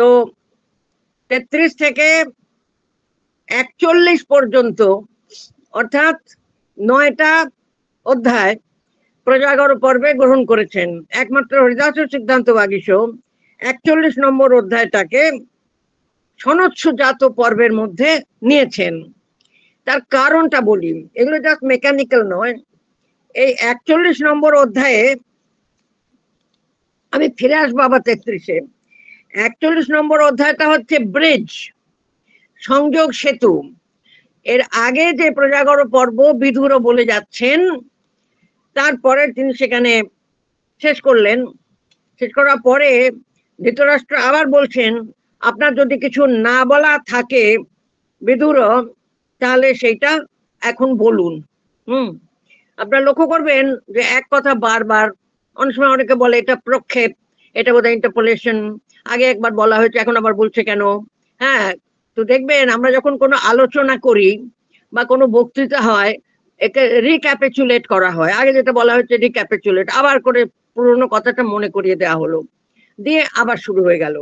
তো 33 থেকে 41 পর্যন্ত অর্থাৎ 9টা অধ্যায় প্রজাগর পর্বে গ্রহণ করেছেন। একমাত্র হরিদাস সিদ্ধান্ত বাগীশ 41 নম্বর অধ্যায়টাকে সনৎসুজাত পর্বের মধ্যে নিয়েছেন। তার কারণটা বলি, এগুলো জাস্ট মেকানিক্যাল নয়। এই 41 নম্বর অধ্যায়ে আমি ফিরে আসবো আবার 33-এ। 41 নম্বর অধ্যায়টা হচ্ছে ব্রিজ, সংযোগ সেতু। এর আগে যে প্রজাগর পর্ব বিধুর বলে যাচ্ছেন, তারপরে তিনি সেখানে শেষ করলেন। শেষ করার পরে ধৃতরাষ্ট্র আবার বলছেন, আপনার যদি কিছু না বলা থাকে বিদুর, তাহলে সেইটা এখন বলুন। আপনারা লক্ষ্য করবেন যে এক কথা বারবার, অনেক সময় অনেকে বলে এটা প্রক্ষেপ, এটা বোধহয় ইন্টারপোলেশন, আগে একবার বলা হয়েছে এখন আবার বলছে কেন। হ্যাঁ, তো দেখবেন আমরা যখন কোনো আলোচনা করি বা কোনো বক্তৃতা হয়, একে রিক্যাপিচুলেট করা হয়। আগে যেটা বলা হচ্ছে রিক্যাপিচুলেট, আবার করে পুরোনো কথাটা মনে করিয়ে দেওয়া হলো, দিয়ে আবার শুরু হয়ে গেল।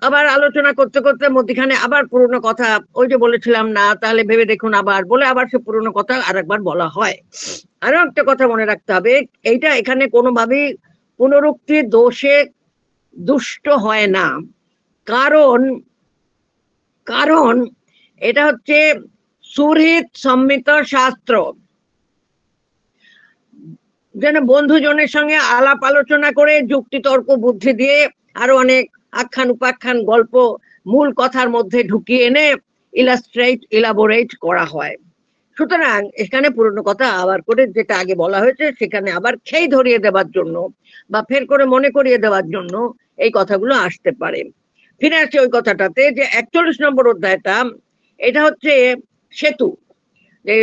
আবার আলোচনা করতে করতে মধ্যখানে আবার পুরোনো কথা, ওই যে বলেছিলাম না, তাহলে ভেবে দেখুন, আবার বলে আবার সে পুরোনো কথা আরেকবার বলা হয়। আরো একটা কথা মনে রাখতে হবে, এইটা এখানে কোনোভাবেই পুনরুক্তি দোষে দুষ্ট হয় না। কারণ কারণ এটা হচ্ছে সুহৃদ সম্মিত শাস্ত্র। যেন বন্ধুজনের সঙ্গে আলাপ আলোচনা করে যুক্তি তর্ক বুদ্ধি দিয়ে আরো অনেক আখ্যান উপাখ্যান গল্প মূল কথার মধ্যে ঢুকিয়ে এনে ইলাবোরেট করা হয়। সুতরাং এখানে পুরনো কথা আবার করে যেটা আগে বলা হয়েছে সেখানে আবার খেই ধরিয়ে দেওয়ার জন্য বা ফের করে মনে করিয়ে দেওয়ার জন্য এই কথাগুলো আসতে পারে। ফিরে আসছে ওই কথাটাতে যে 41 নম্বর অধ্যায়টা, এটা হচ্ছে সেতু। যে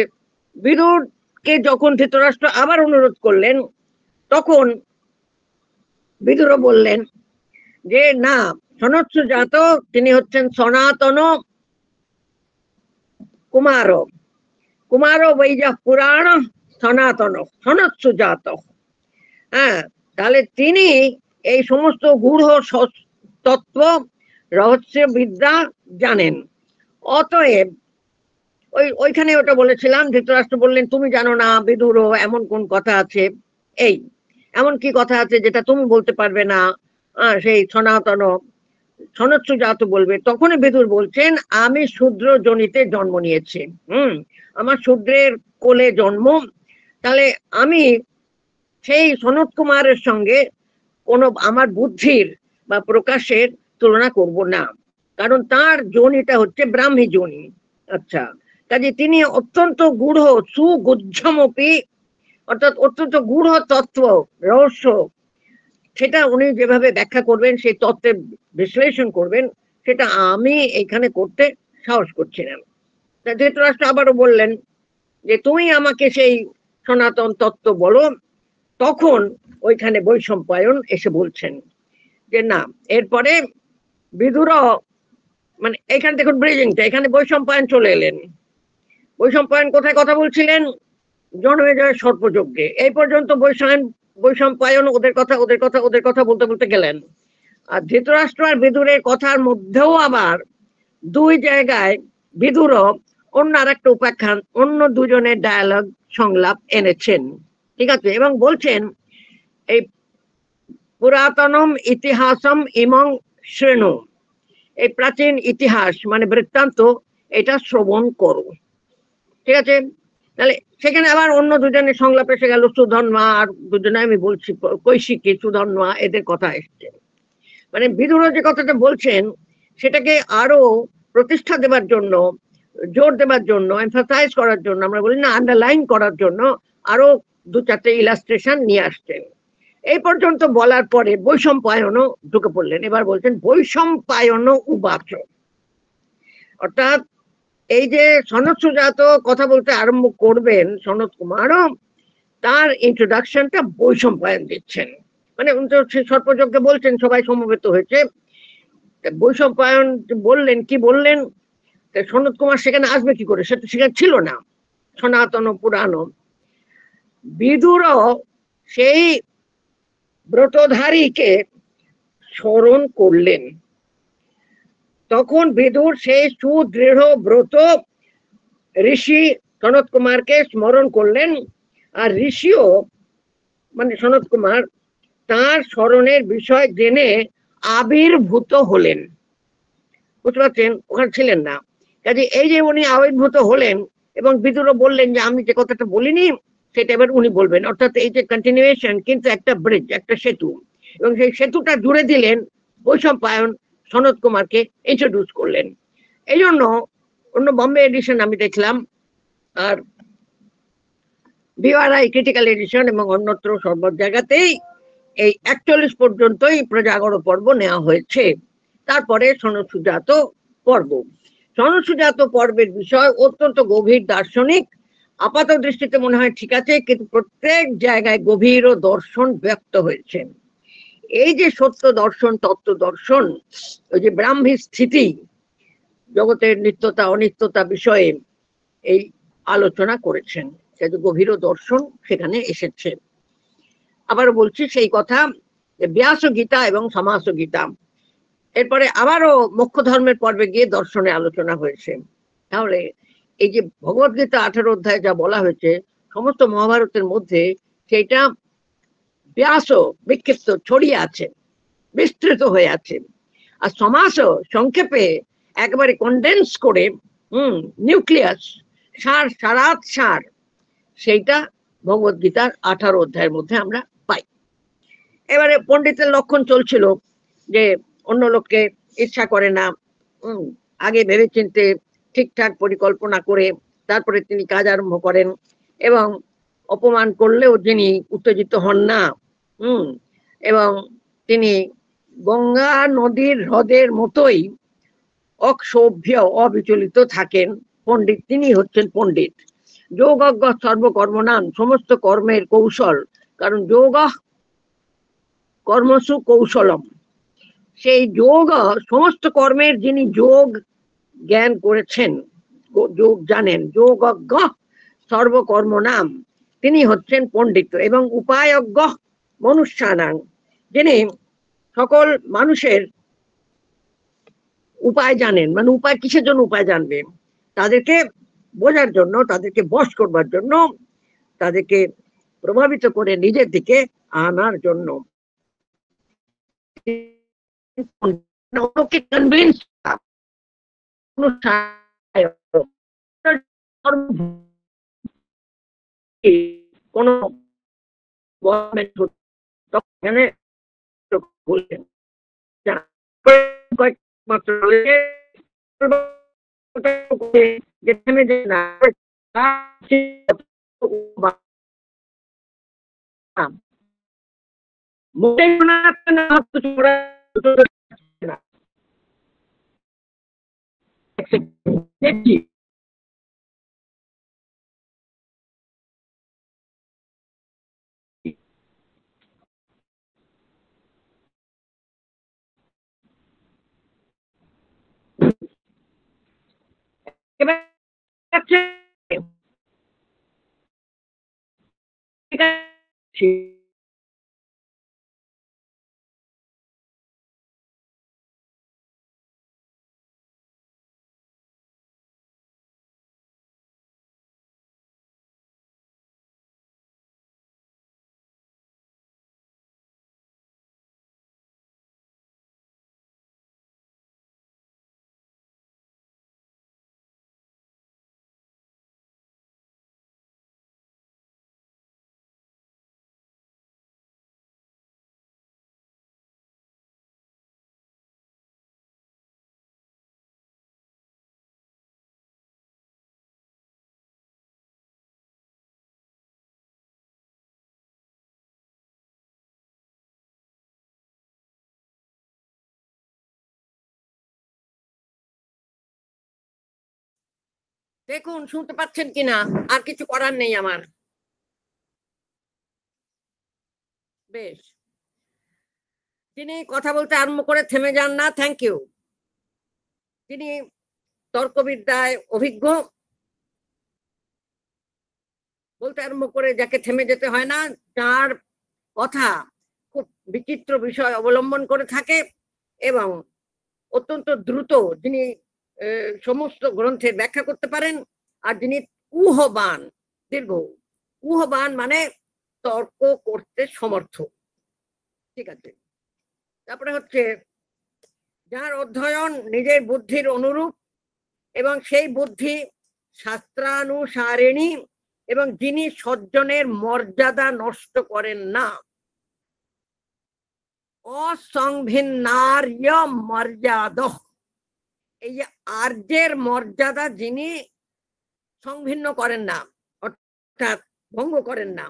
বিদুরকে যখন ধৃতরাষ্ট্র আবার অনুরোধ করলেন, তখন বিদুরও বললেন যে না, সনৎসুজাত তিনি হচ্ছেন সনাতন কুমার, কুমার বৈজ পুরাণ সনাতন সনৎসুজাত। হ্যাঁ, তাহলে তিনি এই সমস্ত গূঢ় তত্ত্ব রহস্য বিদ্যা জানেন। অতএব ওইখানে ওটা বলেছিলাম, ধৃতরাষ্ট্র বললেন তুমি জানো না বিদুর, এমন কোন কথা আছে, এই এমন কি কথা আছে যেটা তুমি বলতে পারবে না, সেই সনাতন সনৎসুজাত বলবে। তখনই বিদুর বলছেন, আমি শূদ্র জনিতে জন্ম নিয়েছি, আমার শূদ্রের কোলে জন্ম, তাহলে আমি সেই সনত কুমারের সঙ্গে কোনো আমার বুদ্ধির বা প্রকাশের তুলনা করব না, কারণ তার যোনিটা হচ্ছে ব্রাহ্মী যোনি। আচ্ছা, কাজে তিনি অত্যন্ত গূঢ় সুগুহ্যমপি, অর্থাৎ অত্যন্ত গূঢ় তত্ত্ব রহস্য, সেটা উনি যেভাবে ব্যাখ্যা করবেন, সেই তত্ত্বের বিশ্লেষণ করবেন, সেটা আমি এখানে করতে সাহস করছি না। ধৃতরাষ্ট্র আবারও বললেন যে তুমি আমাকে সেই সনাতন তত্ত্ব বলো। তখন ওইখানে বৈশম্পায়ন এসে বলছেন যে না, এরপরে বিদুর, মানে এখানে দেখুন ব্রিজিংটা, এখানে বৈশম্পায়ন চলে এলেন। বৈশম্পায়ন কোথায় কথা বলছিলেন? জনমেজয় সর্পযজ্ঞে। এই পর্যন্ত বৈশম্পায়ন ওদের কথা বলতে বলতে গেলেন। আর ধৃতরাষ্ট্র আর বিদুরের কথার মধ্যেও আবার দুই জায়গায় বিদুর অন্য আর একটা উপাখ্যান, অন্য দুজনের ডায়ালগ সংলাপ এনেছেন, ঠিক আছে, এবং বলছেন এই পুরাতনম ইতিহাসম ইমং শ্রেণু, এই প্রাচীন ইতিহাস মানে বৃত্তান্ত, এটা শ্রবণ করো, ঠিক আছে। তাহলে সেখানে আবার অন্য দুজনের সংলাপ এসে গেল, সুধন্মা আর দুজনে, আমি বলছি কৈশিকী সুধন্মা, এদের কথা এসছে। মানে বিদুর যে কথাটা বলছেন সেটাকে আরো প্রতিষ্ঠা দেবার জন্য, জোর দেবার জন্য, এমফাসাইজ করার জন্য, আমরা বলি না আন্ডারলাইন করার জন্য, আরো দু চারটে ইলাস্ট্রেশন নিয়ে আসছেন। এই পর্যন্ত বলার পরে বৈশম্পায়নও ঢুকে পড়লেন। এবার বলছেন বৈশম্পায়ন উবাচ, অর্থাৎ এই যে সনৎসুজাত কথা বলতে আরম্ভ করবেন সনত কুমার, তার ইন্ট্রোডাকশনটা বৈশম্পায়ন দিচ্ছেন। মানে সর্পযজ্ঞে বলছেন, সবাই সমবেত হয়েছে, বৈশম্পায়ন বললেন, কি বললেন, সনত কুমার সেখানে আসবে কি করে, সেটা সেখানে ছিল না, সনাতন পুরাণ। বিদুর সেই ব্রতধারীকে স্মরণ করলেন, তখন বিদুর সেই সুদৃঢ় ব্রত ঋষি সনত কুমারকে স্মরণ করলেন, আর ঋষিও মানে সনত কুমার তার স্মরণের বিষয় জেনে আবির্ভূত হলেন। বুঝতে পারছেন, ওখানে ছিলেন না, কাজে এই যে উনি আবির্ভূত হলেন এবং বিদুরও বললেন যে আমি যে কথাটা বলিনি সেটা এবার উনি বলবেন, অর্থাৎ এই যে কন্টিনিউয়েশন, কিন্তু একটা ব্রিজ, একটা সেতু, এবং সেই সেতুটা জুড়ে দিলেন বৈশম্পায়ন সনত কুমারকে ইন্ট্রোডিউস করলেন। এই জন্য অন্য বম্বে এডিশন আমি দেখলাম, আর বিওয়ারাই ক্রিটিক্যাল এডিশন এবং অন্যত্র সর্ব জায়গাতেই এই 41 পর্যন্তই প্রজাগর পর্ব নেওয়া হয়েছে। তারপরে সনৎসুজাত পর্ব। সনৎসুজাত পর্বের বিষয় অত্যন্ত গভীর দার্শনিক, আপাত দৃষ্টিতে মনে হয় ঠিক আছে, কিন্তু প্রত্যেক জায়গায় গভীর ও দর্শন ব্যক্ত হয়েছে। এই যে সত্য দর্শন, তত্ত্ব দর্শন, ওই যে ব্রাহ্মী স্থিতি, জগতের নিত্যতা অনিত্যতা বিষয়ে এই আলোচনা করেছেন, সেটা গভীর দর্শন সেখানে এসেছে। আবার বলছি সেই কথা, ব্যাস গীতা এবং সমাস গীতা, এরপরে আবারও মোক্ষ ধর্মের পর্বে গিয়ে দর্শনে আলোচনা হয়েছে। তাহলে এই যে ভগবদ গীতা 18 অধ্যায়ে যা বলা হয়েছে সমস্ত মহাভারতের মধ্যে, সেটা ব্যাস বিক্ষিপ্ত ছড়িয়ে আছে, বিস্তৃত হয়ে আছে। আর সমাস সংক্ষেপে একবারে কনডেন্স করে নিউক্লিয়াস, সার, সারাত সার, সেইটা ভগবদ গীতার 18 অধ্যায়ের মধ্যে আমরা পাই। এবারে পণ্ডিতের লক্ষণ চলছিল যে অন্য লোককে ইচ্ছা করে না, আগে ভেবে চিনতে ঠিকঠাক পরিকল্পনা করে তারপরে তিনি কাজ আরম্ভ করেন, এবং অপমান করলেও যিনি উত্তেজিত হন না, এবং তিনি গঙ্গা নদীর হ্রদের মতোই অক্ষোভ্য অবিচলিত থাকেন। পণ্ডিত, তিনি হচ্ছেন পণ্ডিত। যোগজ্ঞ সর্বকর্মনাম, সমস্ত কর্মের কৌশল, কারণ যোগ কর্মসু কৌশলম, সেই যোগ সমস্ত কর্মের যিনি যোগ জ্ঞান করেছেন, যোগ জানেন, যোগজ্ঞ সর্বকর্মনাম, তিনি হচ্ছেন পণ্ডিত। এবং উপায়জ্ঞ মনুষ্যানাং, যিনি সকল মানুষের উপায় জানেন, মানে উপায় কিসের জন্য উপায় জানবেন, তাদেরকে বোঝার জন্য, তাদেরকে বশ করবার জন্য, তাদেরকে প্রভাবিত করে নিজের দিকে আনার জন্য, কনভিন্স কোন বলছেন কয়েকমাত্র মোটে দেখুন, শুনতে পাচ্ছেন কিনা? আর কিছু করার নেই আমার। বেশ, তিনি কথা বলতে আরম্ভ করে থেমে যান না, থ্যাংক ইউ। তিনি তর্কবিদ্যায় অভিজ্ঞ, বলতে আরম্ভ করে যাকে থেমে যেতে হয় না, তার কথা খুব বিচিত্র বিষয় অবলম্বন করে থাকে এবং অত্যন্ত দ্রুত, যিনি সমস্ত গ্রন্থের ব্যাখ্যা করতে পারেন, আর যিনি উহবান, দীর্ঘ উহবান মানে তর্ক করতে সমর্থ। ঠিক আছে, তারপরে হচ্ছে যার অধ্যয়ন নিজের বুদ্ধির অনুরূপ এবং সেই বুদ্ধি শাস্ত্রানুসারিণী, এবং যিনি সজ্জনের মর্যাদা নষ্ট করেন না। অসংভিন্নার্য মর্যাদ, এই যে আর্যের মর্যাদা যিনি সংভিন্ন করেন না, অর্থাৎ ভঙ্গ করেন না,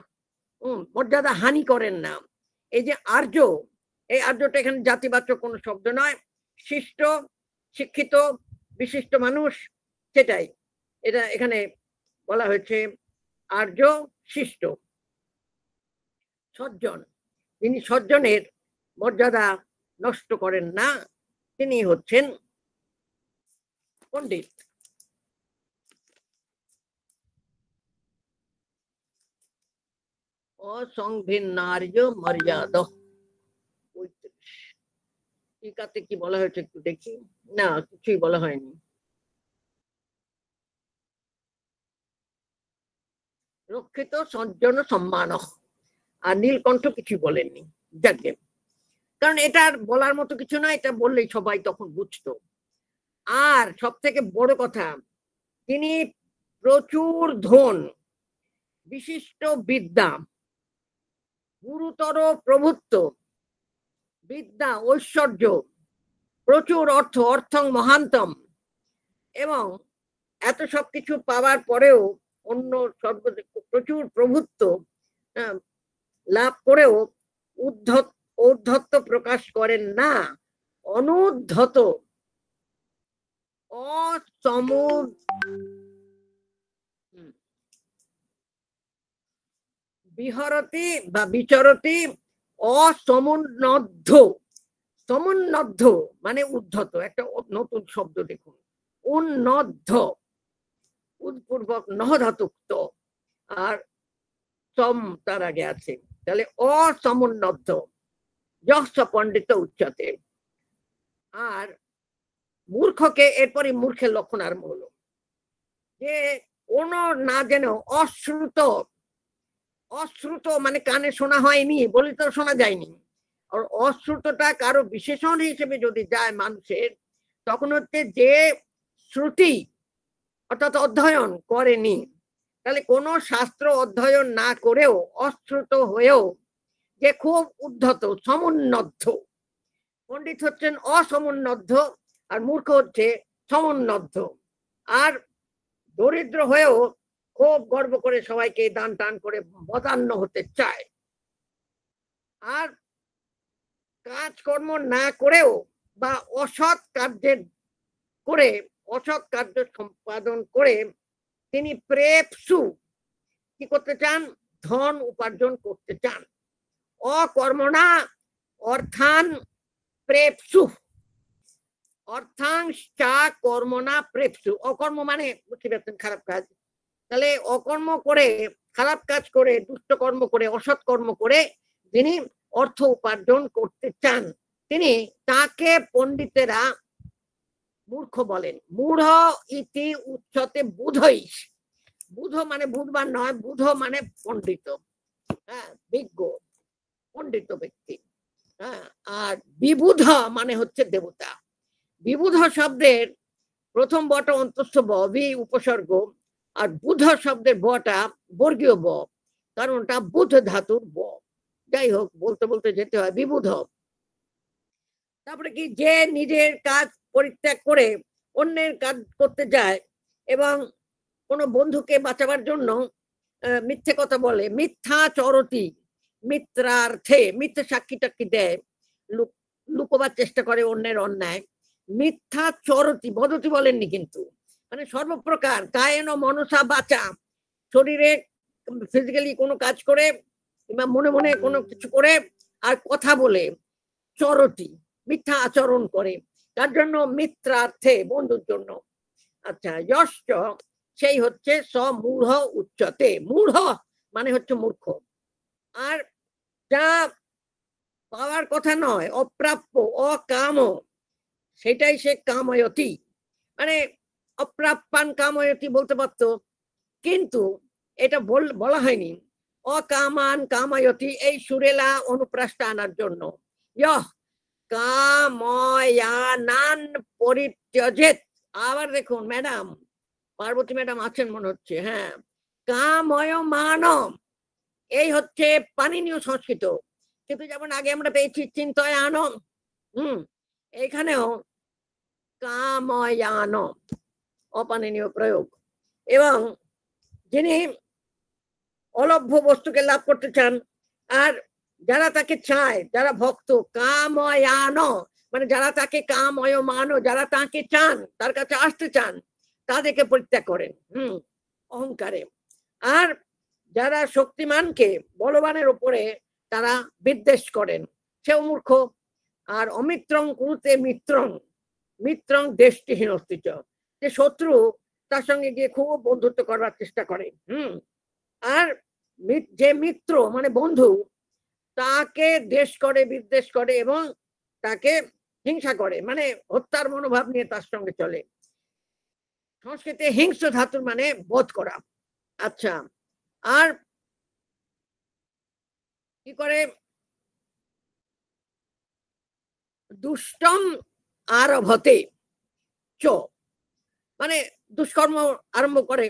মর্যাদা হানি করেন না। এই যে আর্য, এই আর্যটা এখানে জাতিবাচক কোনো শব্দ নয়, শিষ্ট, শিক্ষিত, বিশিষ্ট মানুষ, সেটাই এটা এখানে বলা হয়েছে। আর্য শিষ্ট, সজ্জন, যিনি সজ্জনের মর্যাদা নষ্ট করেন না, তিনি হচ্ছেন পণ্ডিত। অসংভিন্নার্য মর্যাদ, টিকাতে কি বলা হয়েছে একটু দেখি। না, কিছুই বলা হয়নি। রক্ষিত সজ্জন সম্মান, আর নীলকণ্ঠ কিছু বলেননি। যাকে, কারণ এটার বলার মতো কিছু না, এটা বললেই সবাই তখন বুঝতো। আর সব থেকে বড় কথা, তিনি প্রচুর ধন, বিশিষ্ট বিদ্যা, গুরুতর প্রভুত্ব, বিদ্যা, ঐশ্বর্য, প্রচুর অর্থ, অর্থং মহান্তম, এবং এত সবকিছু পাওয়ার পরেও অন্য প্রচুর প্রভুত্ব লাভ করেও ঔদ্ধত্য প্রকাশ করেন না, অনুদ্ধত, বিহরতি বা বিচরতি অসমুন্নদ্ধ। সমুন্নদ্ধ মানে উদ্ধত, একটা নতুন শব্দ দেখুন, উন্নদ্ধ, উৎপূর্বক নহধাতুক্ত, আর সম তার আগে আছে, তাহলে অসমুন্নদ্ধ, যশ পণ্ডিত উচ্চতে। আর মূর্খকে, এরপরে মূর্খের লক্ষণ আরম্ভ হলো, যে কোন না যেন অশ্রুত, অশ্রুত মানে কানে শোনা হয়নি বলে তো শোনা যায়নি, আর অশ্রুতটা কারো বিশেষণ হিসেবে যদি যায় মানুষের, তখন হচ্ছে যে শ্রুতি অর্থাৎ অধ্যয়ন করেনি। তাহলে কোন শাস্ত্র অধ্যয়ন না করেও অশ্রুত হয়েও যে খুব উদ্ধত, সমুন্নদ্ধ, পণ্ডিত হচ্ছেন অসমুন্নদ্ধ, আর মূর্খ হচ্ছে সমুন্নদ্ধ। আর দরিদ্র হয়েও খুব গর্ব করে সবাইকে দান টান করে বদান্য হতে চায়। আর কাজকর্ম না করেও বা অসৎ কার্যের করে, অসৎ কার্য সম্পাদন করে তিনি প্রেপসু, কি করতে চান, ধন উপার্জন করতে চান। অকর্মণা অর্থান প্রেপসু, অর্থাংশ চা কর্মণা প্রেপসু। অকর্ম মানে বুঝতে পারছেন খারাপ কাজ, তাহলে অকর্ম করে, খারাপ কাজ করে, দুষ্ট কর্ম করে, অসৎ কর্ম করে যিনি অর্থ উপার্জন করতে চান, তিনি, তাকে পণ্ডিতেরা মূর্খ বলেন। মূঢ় ইতি উচ্চতে বুধৈষ, বুধ মানে বুধবার নয়, বুধ মানে পণ্ডিত, হ্যাঁ, বিজ্ঞ, পণ্ডিত ব্যক্তি। হ্যাঁ, আর বিবুধ মানে হচ্ছে দেবতা। বিবুধ শব্দের প্রথম বটা অন্তস্থ ব, বি উপসর্গ, আর বুধ শব্দের বটা বর্গীয় ব, কারণ ওটা বুধ ধাতুর ব। যাই হোক, বলতে বলতে যেতে হয় বিবুধ। তারপরে কি, যে নিজের কাজ পরিত্যাগ করে অন্যের কাজ করতে যায় এবং কোনো বন্ধুকে বাঁচাবার জন্য মিথ্যে কথা বলে, মিথ্যা চরতি, মিত্রার্থে মিথ্যে সাক্ষী টাক্ষী দেয়, লুকোবার চেষ্টা করে অন্যের অন্যায়, মিথ্যা চরতি, বদতি বলেননি কিন্তু, মানে সর্বপ্রকার কায়েন মনসা বাচা, শরীরে ফিজিক্যালি কোনো কাজ করে কিংবা মনে মনে কোনো কিছু করে আর কথা বলে, চরতি মিথ্যা আচরণ করে, তার জন্য মিত্রার্থে বন্ধুর জন্য। আচ্ছা, যশ সেই হচ্ছে সমূঢ় উচ্চতে, মূঢ় মানে হচ্ছে মূর্খ। আর যা পাওয়ার কথা নয়, অপ্রাপ্য, অকাম, সেটাই সে কাময়তি, মানে অপ্রাপ্যান কাময়তি বলতে পারতো, কিন্তু এটা বলা হয়নি। অকামান কাময়তি এই সুরেলা অনুপ্রাসটা আনার জন্য ইয়হ কাময়ানান পরিত্যজেত। আবার দেখুন ম্যাডাম, পার্বতী ম্যাডাম আছেন মনে হচ্ছে, হ্যাঁ, কাময় মানম, এই হচ্ছে পানিনীয় সংস্কৃত, কিন্তু যেমন আগে আমরা পেয়েছি চিন্তয় আনম, এখানেও কাময়ান অপানিনীয় প্রয়োগ। এবং যিনি অলভ্য বস্তুকে লাভ করতে চান, আর যারা তাকে চায়, যারা ভক্ত, কাময়ান মানে যারা তাকে কাময় মানো, যারা তাকে চান, তার কাছে আসতে চান, তাদেরকে পরিত্যাগ করেন অহংকারে। আর যারা শক্তিমানকে, বলবানের উপরে তারা বিদ্বেষ করেন, সেও মূর্খ। আর অমিত্রং কুরুতে মিত্রং, মিত্রং দেশটিহীন অস্তিত্ব, যে শত্রু তার সঙ্গে গিয়ে খুব বন্ধুত্ব করার চেষ্টা করে। আর যে মিত্র মানে বন্ধু, তাকে দেশ করে, বিদ্বেষ করে এবং তাকে হিংসা করে, মানে হত্যার মনোভাব নিয়ে তার সঙ্গে চলে। সংস্কৃতে হিংস্র ধাতুর মানে বধ করা। আচ্ছা, আর কি করে, দুষ্টম আরভতে চ, মানে দুষ্কর্ম আরম্ভ করে,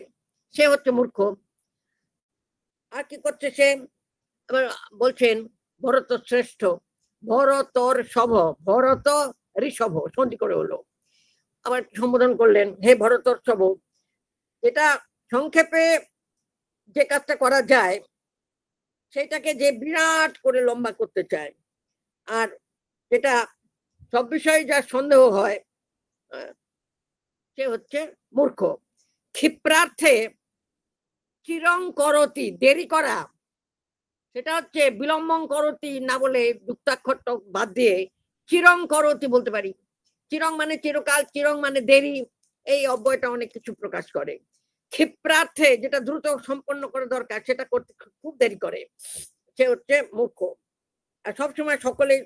সে হচ্ছে মূর্খ। আর কি করছে সে, আবার বলছেন ভরত শ্রেষ্ঠ, ভরতর সভ, ভরত ঋষভ সন্ধি করে হলো, আবার সম্বোধন করলেন হে ভরতর সভ। এটা সংক্ষেপে যে কাজটা করা যায় সেটাকে যে বিরাট করে লম্বা করতে চায়, আর যেটা সব বিষয়ে যা সন্দেহ হয় সে হচ্ছে মূর্খ। ক্ষিপ্রার্থে চিরং করতি, দেরি করা, সেটা হচ্ছে বিলম্বং করতি না বলে যুক্তাক্ষর বাদ দিয়ে চিরং করতি বলতে পারি। চিরং মানে চিরকাল, চিরং মানে দেরি, এই অব্যয়টা অনেক কিছু প্রকাশ করে। ক্ষিপ্রার্থে যেটা দ্রুত সম্পন্ন করা দরকার সেটা করতে খুব দেরি করে, সে হচ্ছে মূর্খ। আর সবসময়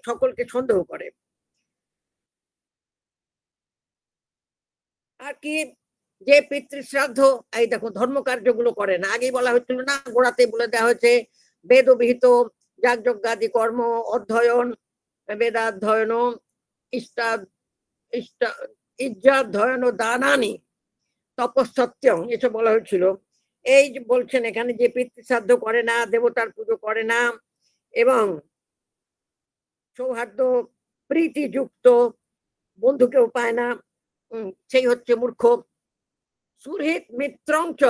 সকলকে সন্দেহ করে। আর কি, যে পিতৃশ্রাদ্ধ, এই দেখো ধর্ম কার্যগুলো করে না, আগেই বলা হচ্ছিল না, গোড়াতে বলে দেওয়া হয়েছে বেদবিহিত যাগযজ্ঞাদি কর্ম অধ্যয়ন, বেদাধ্যয়ন, ইজ্জাধ্যয়ন দানানি তপসত্যং, এসব বলা হয়েছিল। এই যে বলছেন এখানে যে পিতৃশ্রাদ্ধ করে না, দেবতার পুজো করে না, এবং সৌহার্দ্য প্রীতিযুক্ত বন্ধুকেও পায় না, সেই হচ্ছে মূর্খ। সুহৃত মিত্রঞ্চ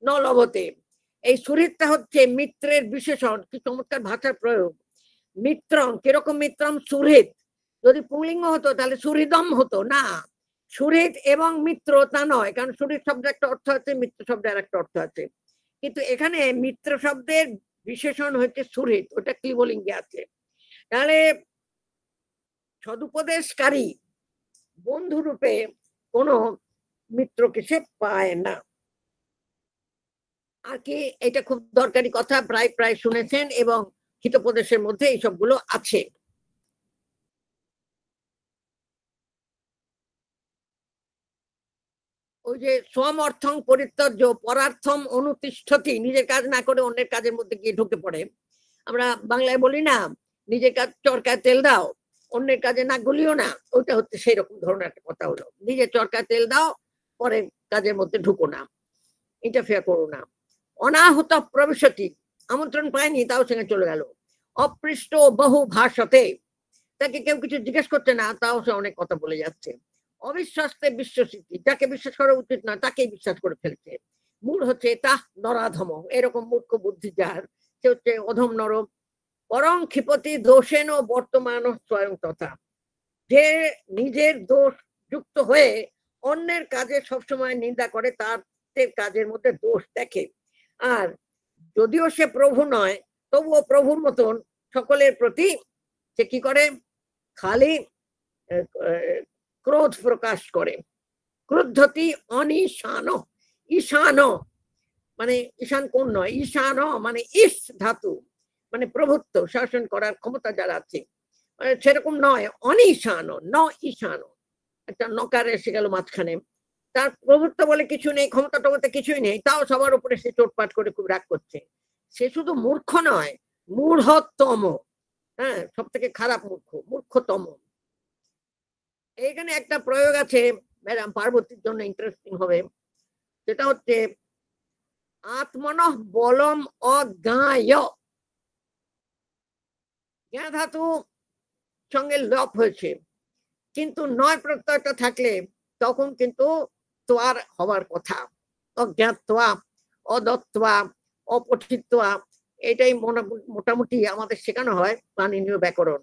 ন লভতে, এই সুহৃতটা হচ্ছে মিত্রের বিশেষণ, কি চমৎকার ভাষার প্রয়োগ। মিত্রং, কিরকম মিত্রম, সুহৃত, যদি পুংলিঙ্গ হতো তাহলে সুহৃদম হতো না, সুহৃদ এবং মিত্র তা নয়, কারণ সুহৃদ শব্দের একটা অর্থ আছে, মিত্র শব্দের একটা অর্থ আছে, কিন্তু এখানে মিত্র শব্দের বিশেষণ হচ্ছে সুহৃদ, ওটা ক্লিবলিঙ্গে আছে। তাহলে সদুপদেশকারী বন্ধু রূপে কোনো মিত্রকে সে পায় না। আর কি, এটা খুব দরকারি কথা, প্রায় প্রায় শুনেছেন, এবং হিতোপদেশের মধ্যে এই সবগুলো আছে। ওই যে সোম অর্থং পরিত্যজ্য পরার্থম অনুতিষ্ঠতি, নিজের কাজ না করে অন্যের কাজের মধ্যে গিয়ে ঢুকে পড়ে। আমরা বাংলায় বলি না, নিজের কাজ চরকায় তেল দাও, অন্যের কাজে না গুলিও না, ওইটা হচ্ছে সেই রকম ধরনের একটা কথা হলো। নিজের চরকায় তেল দাও, পরে কাজের মধ্যে ঢুকো না, ইন্টারফেয়ার করো না। অনাহুত প্রবেশতি, আমন্ত্রণ পায়নি তাও সঙ্গে চলে গেল। অপৃষ্ট বহু ভাষতে, তাকে কেউ কিছু জিজ্ঞেস করছে না, তাও সে অনেক কথা বলে যাচ্ছে। অবিশ্বাসতে বিশ্বাসিতি, যাকে বিশ্বাস করা উচিত নয় তাকেই বিশ্বাস করে ফেলছে। মূল হচ্ছে তাহ নরাধম, এরকম মূর্খ বুদ্ধি যার, সে হচ্ছে অধম নরম। পরং ক্ষিপতি দোষেন বর্তমান স্বয়ং তথা, যে নিজের দোষ যুক্ত হয়ে অন্যের কাজে সবসময় নিন্দা করে, তার কাজের মধ্যে দোষ দেখে। আর যদিও সে প্রভু নয়, তবুও প্রভুর মতন সকলের প্রতি সে কি করে, খালি ক্রোধ প্রকাশ করে। ক্রুদ্ধতি অনিশান, ঈশান মানে ঈশান কোন নয়, ঈশান মানে ইস ধাতু, মানে প্রভুত্ব শাসন করার ক্ষমতা যারা আছে, মানে সেরকম নয়, অনিশান ন ঈশান, একটা নকার এসে গেল মাঝখানে, তার প্রভুত্ব বলে কিছু নেই, ক্ষমতা টমতা কিছুই নেই, তাও সবার উপরে সে চোটপাট করে খুব রাগ করছে। সে শুধু মূর্খ নয়, মূঢ়তম। হ্যাঁ, সব থেকে খারাপ মূর্খ, মূর্খতম। এইখানে একটা প্রয়োগ আছে ম্যাডাম, পার্বতীর জন্য ইন্টারেস্টিং হবে। সেটা হচ্ছে আত্মনঃ বলম অজ্ঞায়। জ্ঞা ধাতু সঙ্গে লপ হয়েছে, কিন্তু নয় প্রত্যয়টা থাকলে তখন কিন্তু তোয়ার হওয়ার কথা। অজ্ঞাতোয়া, অদত্তোয়া, অপঠিতোয়া, এটাই মোটামুটি আমাদের শেখানো হয় পাণিনীয় ব্যাকরণ।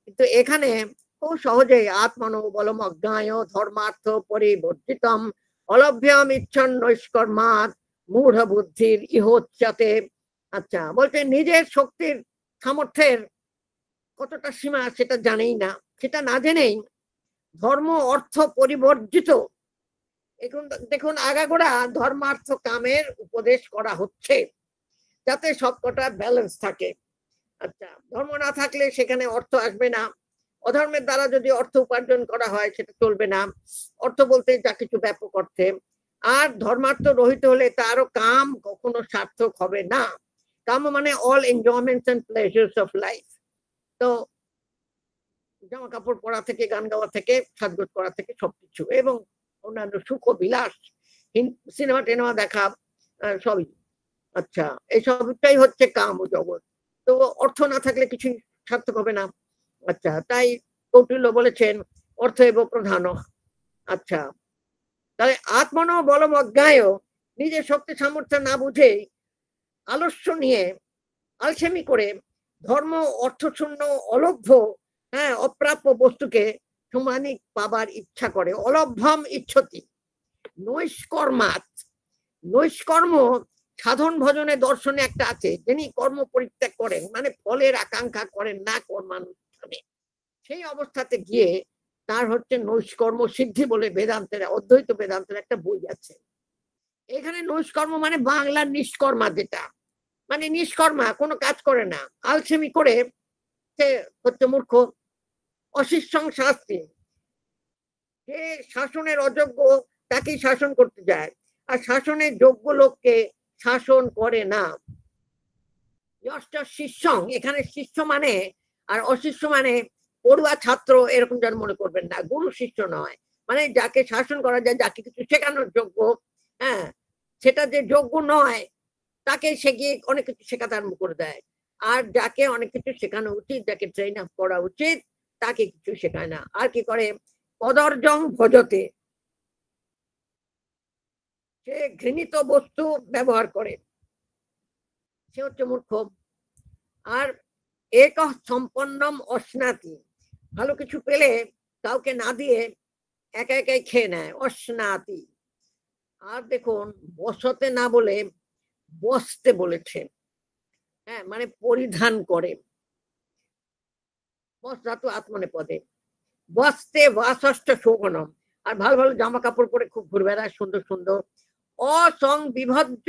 কিন্তু এখানে খুব সহজেই আত্মনো বলম অজ্ঞায় ধর্মার্থ পরিবর্তিতম অলভ্যম ইচ্ছন নৈষ্কর্মাৎ মূঢ় বুদ্ধির ইহোচ্যতে। আচ্ছা, বলতে নিজের শক্তির সামর্থ্যের কতটা সীমা সেটা জানেই না, সেটা না জেনেই ধর্ম অর্থ পরিবর্জিত। এখন দেখুন আগাগোড়া ধর্মার্থ কামের উপদেশ করা হচ্ছে যাতে সবকটা ব্যালেন্স থাকে। আচ্ছা, ধর্ম না থাকলে সেখানে অর্থ আসবে না, অধর্মের দ্বারা যদি অর্থ উপার্জন করা হয় সেটা চলবে না, অর্থ বলতে যা কিছু ব্যাপক অর্থে। আর ধর্মার্থ রহিত হলে তারও কাম কখনো সার্থক হবে না। কাম মানে all enjoyments and pleasures of life. তো জামা কাপড় পরা থেকে, গান গাওয়া থেকে, সাজগোজ করা থেকে সবকিছু, এবং অন্যান্য সুখ বিলাস, সিনেমা টিনেমা দেখা, সবই। আচ্ছা, এই সবটাই হচ্ছে কাম ও জগৎ। তো অর্থ না থাকলে কিছুই সার্থক হবে না। আচ্ছা, তাই কৌটিল্য বলেছেন অর্থ এব প্রধান। আচ্ছা, তাহলে আত্মন বলম অজ্ঞায়, নিজের শক্তি সামর্থ্য না বুঝে আলস্য নিয়ে আলসেমি করে ধর্ম অর্থশূন্য অলভ্য, হ্যাঁ, অপ্রাপ্য বস্তুকে সমানিক পাবার ইচ্ছা করে। অলভ্যম ইচ্ছতি নৈষ্কর্মাৎ। নৈষ্কর্ম সাধন ভজনে দর্শনে একটা আছে, যিনি কর্ম পরিত্যাগ করেন মানে ফলের আকাঙ্ক্ষা করেন না কর্মানুষ্ঠানে, সেই অবস্থাতে গিয়ে তার হচ্ছে নৈষ্কর্ম সিদ্ধি বলে বেদান্তের, অদ্বৈত বেদান্তের একটা বই আছে। এখানে নৈষ্কর্ম মানে বাংলার নিষ্কর্মা, যেটা মানে নিষ্কর্মা, কোনো কাজ করে না, আলসেমি করে, সে হচ্ছে মূর্খ। অশিষ্যং শাস্তি, যে শাসনের অযোগ্য তাকেই শাসন করতে যায়, আর শাসনের যোগ্য লোককে শাসন করে না। শিষ্যং, এখানে শিষ্য মানে আর অশিষ্য মানে পড়ুয়া ছাত্র এরকম যেন মনে করবেন না, গুরু শিষ্য নয়। মানে যাকে শাসন করা যায়, যাকে কিছু শেখানোর যোগ্য, হ্যাঁ, সেটা যে যোগ্য নয় তাকে সে গিয়ে অনেক কিছু শেখাতে আরম্ভ করে দেয়। আর যাকে অনেক কিছু শেখানো উচিত, যাকে ট্রেন আপ করা উচিত, তাকে কিছু শেখায় না। আর কি করে, পদর্জং ভজতে, সে ঘৃণিত বস্তু ব্যবহার করে, সে হচ্ছে মূর্খ। আর এক সম্পন্নম অশ্নাতি, ভালো কিছু পেলে কাউকে না দিয়ে একা একাই খেয়ে নেয়, অশ্নাতি। আর দেখুন বসতে না বলে বসতে বলেছে, হ্যাঁ, মানে পরিধান করে। বস ধাতু আত্মনে পদে, বস্তে বাষষ্ঠ শোভনম, আর ভালো ভালো জামা কাপড় পরে খুব ঘুরে বেড়ায়, সুন্দর সুন্দর। অসং বিভজ্য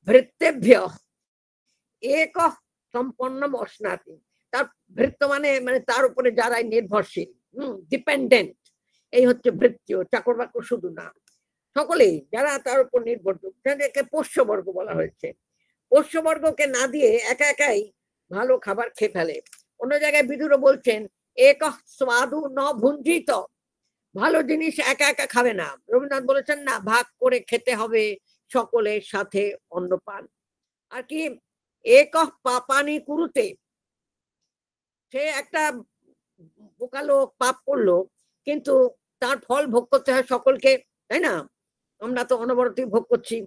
ভৃত্যেভ্য এক সম্পন্নম অশ্নাতি, তার ভৃত্য মানে মানে তার উপরে যারাই নির্ভরশীল, ডিপেন্ডেন্ট, এই হচ্ছে ভৃত্য। চাকর বাকর শুধু না, সকলেই যারা তার উপর নির্ভরযোগ্য, তাদেরকে পোষ্যবর্গ বলা হয়েছে। পোষ্যবর্গকে না দিয়ে একা একাই ভালো খাবার খেয়ে ফেলে। অন্য জায়গায় বিদুর বলছেন এক স্বাদু ন ভুঞ্জিত, ভালো জিনিস একা একা খাবে না। রবীন্দ্রনাথ বলেছেন না, ভাগ করে খেতে হবে সকলের সাথে অন্নপান। আর কি, এক পাপানি কুরুতে, সে একটা বোকা লোক, পাপ করলো, কিন্তু তার ফল ভোগ করতে হয় সকলকে, তাই না? আমরা তো অনবরতই ভোগ করছি,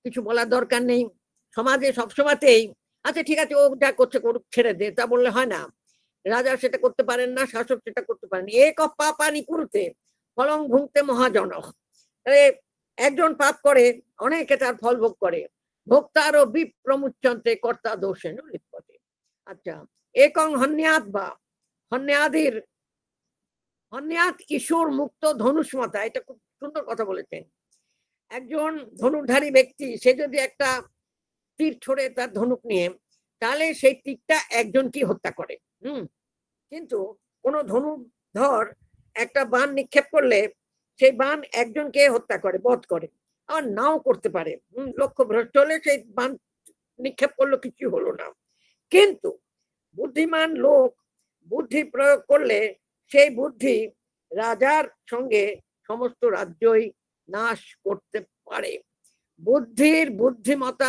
কিছু বলার দরকার নেই। সমাজে সবসময়তেই আচ্ছা ঠিক আছে, ও যা করছে করুক, ছেড়ে দে, তা বললে হয় না। রাজা সেটা করতে পারেন না, শাসক সেটা করতে পারেন। এক পাপানি কুরুতে ফলং ভুংতে মহাজনক, একজন পাপ করে অনেকে তার ফল ভোগ করে। ভোক্তারও বিপ্রমুচ্যন্তে কর্তা দোষেন লিপ্যতে। আচ্ছা, একং হন্যাদ বা হন্যাদির, হন্যাদ ঈশ্বর মুক্ত ধনুষ্মতা, এটা খুব সুন্দর কথা বলেছেন। একজন ধনুধারী ব্যক্তি, সে যদি একটা তীর ছোড়ে তার ধনুক নিয়ে, তাহলে সেই তীরটা একজনকে হত্যা করে। কিন্তু কোন ধনুধর একটা বান নিক্ষেপ করলে সেই বান একজনকে হত্যা করে, বধ করে, আবার নাও করতে পারে। লক্ষ্য ভ্রষ্ট হলে সেই বান নিক্ষেপ করলো, কিছু হলো না। কিন্তু বুদ্ধিমান লোক বুদ্ধি প্রয়োগ করলে সেই বুদ্ধি রাজার সঙ্গে সমস্ত রাজ্যই নাশ করতে পারে। বুদ্ধির বুদ্ধিমত্তা,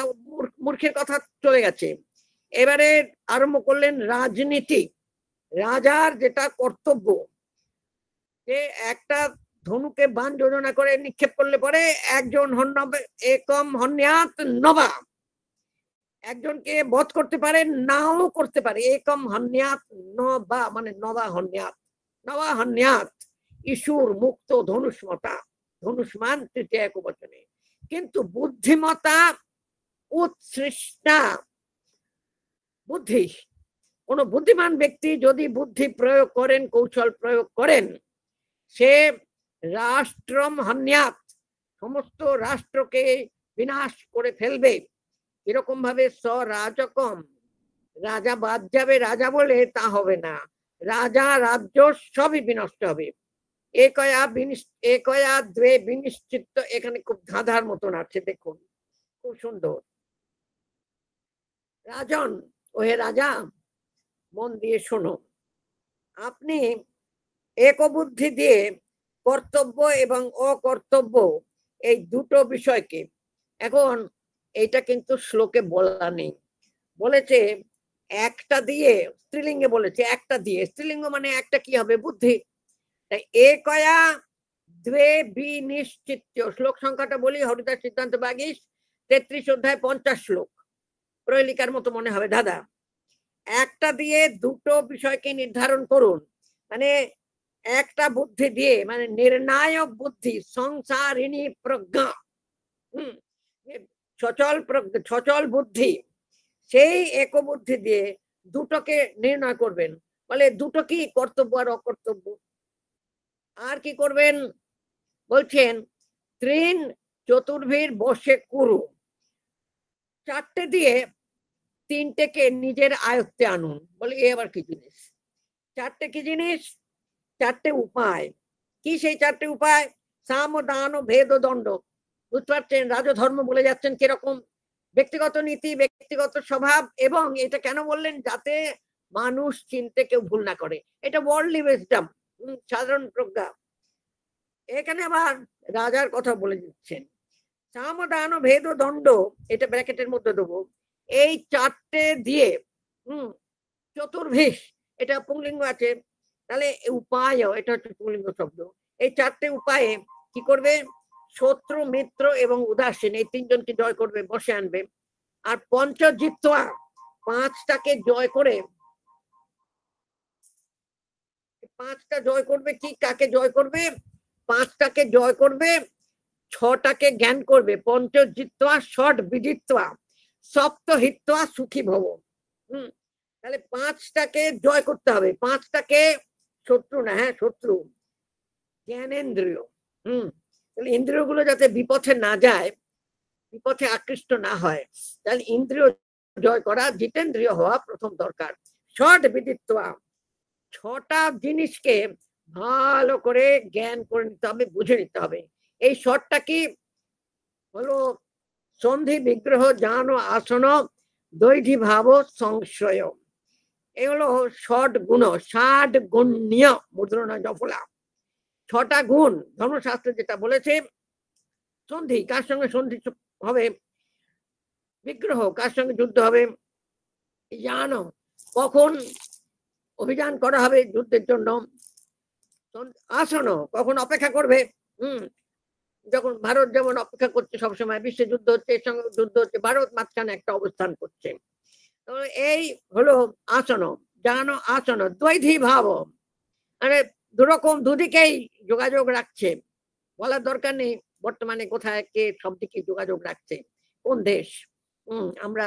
মূর্খের কথা চলে গেছে, এবারে আরম্ভ করলেন রাজনীতি। রাজার যেটা কর্তব্য, যে একটা ধনুকে বান যোজনা করে নিক্ষেপ করলে পরে একজন একম হন্যাত নবা, একজনকে বধ করতে পারে, নাও করতে পারে। একম হন্যাত নবা মানে নবা হন্যাত, নবা হন্যাত ইসুর মুক্ত ধনুষ্মতা, ধনুষ্মান তৃতীয় একবচনে। কিন্তু বুদ্ধিমতা উৎসৃষ্টা বুদ্ধি, কোন বুদ্ধিমান ব্যক্তি যদি বুদ্ধি প্রয়োগ করেন, কৌশল প্রয়োগ করেন, সে রাষ্ট্রম হন্যাত, সমস্ত রাষ্ট্রকে বিনাশ করে ফেলবে। এরকম ভাবে স্বরাজকম, রাজা বাদ যাবে, রাজা বলে তা হবে না, রাজা রাজ্য সবই বিনষ্ট হবে। একয়া দ্বে বিনিশ্চিত, এখানে খুব ধাঁধার মতন আছে, দেখুন খুব সুন্দর। রাজন, ওহে রাজা মন দিয়ে শোনো, আপনি একবুদ্ধি দিয়ে কর্তব্য এবং অকর্তব্য এই দুটো বিষয়কে, এখন এইটা কিন্তু শ্লোকে বলা নেই, বলেছে একটা দিয়ে, স্ত্রীলিঙ্গে বলেছে একটা দিয়ে, স্ত্রীলিঙ্গ মানে একটা কি হবে, বুদ্ধি। তাই একয়া দ্বে বিনিশ্চিত, শ্লোক সংখ্যাটা বলি, হরিদাস সিদ্ধান্ত বাগীশ 33 অধ্যায় 50 শ্লোক, প্রহেলিকার মতো মনে হবে দাদা। একটা দিয়ে দুটো বিষয়কে নির্ধারণ করুন, মানে একটা বুদ্ধি দিয়ে, মানে নির্ণায়ক বুদ্ধি, সংসারিণী প্রজ্ঞা, সচল বুদ্ধি, সেই একবুদ্ধি দিয়ে দুটোকে নির্ণয় করবেন। বলে দুটো কি, কর্তব্য আর অকর্তব্য। আর কি করবেন বলছেন, ত্রিন চতুর্ভীর বসে কুরু, চারটে দিয়ে তিনটেকে নিজের আয়ত্তে আনুন। বলে এ আবার কি জিনিস? চারটে কি জিনিস? চারটে উপায়। কি সেই চারটে উপায়? সাম দান ভেদ দণ্ড। বুঝতে পারছেন, রাজধর্ম বলে যাচ্ছেন কিরকম, ব্যক্তিগত নীতি, ব্যক্তিগত স্বভাব, এবং এটা কেন বললেন, যাতে মানুষ চিনতে কেউ ভুল না করে, এটা ওয়ার্ল্ডলি উইজডম, সাধারণ প্রজ্ঞা। এখানে আবার রাজার কথা বলে দিচ্ছেন, সাম দান ভেদ দণ্ড, এটা ব্র্যাকেটের মধ্যে দেবো, এই চারটে দিয়ে চতুর্ভিশ, এটা পুংলিঙ্গ আছে, তাহলে উপায়, এটা হচ্ছে পুংলিঙ্গ শব্দ। এই চারটে উপায়ে কি করবে, শত্রু মিত্র এবং উদাসীন এই তিনজনকে জয় করবে, বসে আনবে। আর পঞ্চজিত্বা, পাঁচটাকে জয় করে, পাঁচটা জয় করবে, কি কাকে জয় করবে? পাঁচটাকে জয় করবে, ছটাকে জ্ঞান করবে। পঞ্চজিত্বা ষট বিজিত্বা সপ্ত হিত্বা সুখী ভব। তাহলে পাঁচটাকে জয় করতে হবে, পাঁচটাকে, শত্রু না, হ্যাঁ শত্রু, জ্ঞানেন্দ্রিয়। তাহলে ইন্দ্রিয়গুলো যাতে বিপথে না যায়, বিপথে আকৃষ্ট না হয়, তাহলে ইন্দ্রিয় জয় করা, জিতেন্দ্রিয় হওয়া প্রথম দরকার। ষট বিদিত্বা, ছটা জিনিসকে ভালো করে জ্ঞান করে নিতে হবে, বুঝে নিতে হবে। এই ষটটা কি হলো, সন্ধি বিগ্রহ জ্ঞান আসন দৈধি ভাব সংশয়, এগুলো ষট গুণ, ষাট গুণ্য মুদ্রণ জফলা, ছটা গুণ ধর্মশাস্ত্রে যেটা বলেছে। সন্ধি, কার সঙ্গে সন্ধি হবে? বিগ্রহ, কার সঙ্গে যুদ্ধ হবে? জানো কখন অভিযান করা হবে যুদ্ধের জন্য? আসন, কখন অপেক্ষা করবে? যখন ভারত যেমন অপেক্ষা করছে সবসময়, বিশ্বে যুদ্ধ হচ্ছে, এর সঙ্গে যুদ্ধ হচ্ছে, ভারত মাঝখানে একটা অবস্থান করছে। তো এই হলো আসন, জানো আসন দ্বৈধি ভাব, মানে দুরকম, দুদিকেই যোগাযোগ রাখছে। বলার দরকার নেই বর্তমানে কোথায় কে সব দিকে যোগাযোগ রাখছে, কোন দেশ। আমরা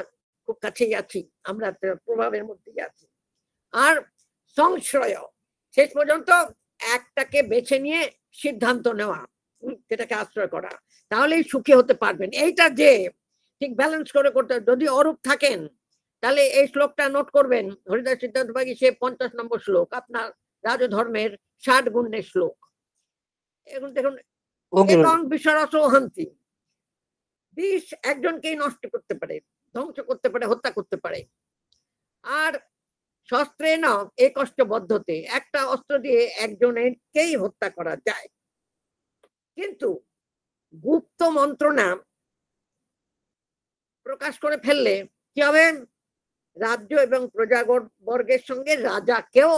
খুব কাছেই আছি, আমরা প্রভাবের মধ্যেই আছি। আর সংশয়, শেষ পর্যন্ত একটাকে বেছে নিয়ে সিদ্ধান্ত নেওয়া, সেটাকে আশ্রয় করা, তাহলেই সুখী হতে পারবেন। এইটা যে ঠিক ব্যালেন্স করে করতে, যদি অরূপ থাকেন তাহলে এই শ্লোকটা নোট করবেন, হরিদাস সিদ্ধান্ত বাগীশ 50 নম্বর শ্লোক, আপনার রাজধর্মের ষাট গুণ্যের শ্লোক। এখন দেখুন, ওকে এবং বিশ্বরস হন্তি, বিষ একজনকেই নষ্ট করতে পারে, ধ্বংস করতে পারে, হত্যা করতে পারে। আর শস্ত্রে না এ কষ্টবদ্ধতে, একটা অস্ত্র দিয়ে একজনেরকেই হত্যা করা যায়, কিন্তু গুপ্ত মন্ত্রণা প্রকাশ করে ফেললে কি হবে, রাজ্য এবং প্রজাবর্গের সঙ্গে রাজাকেও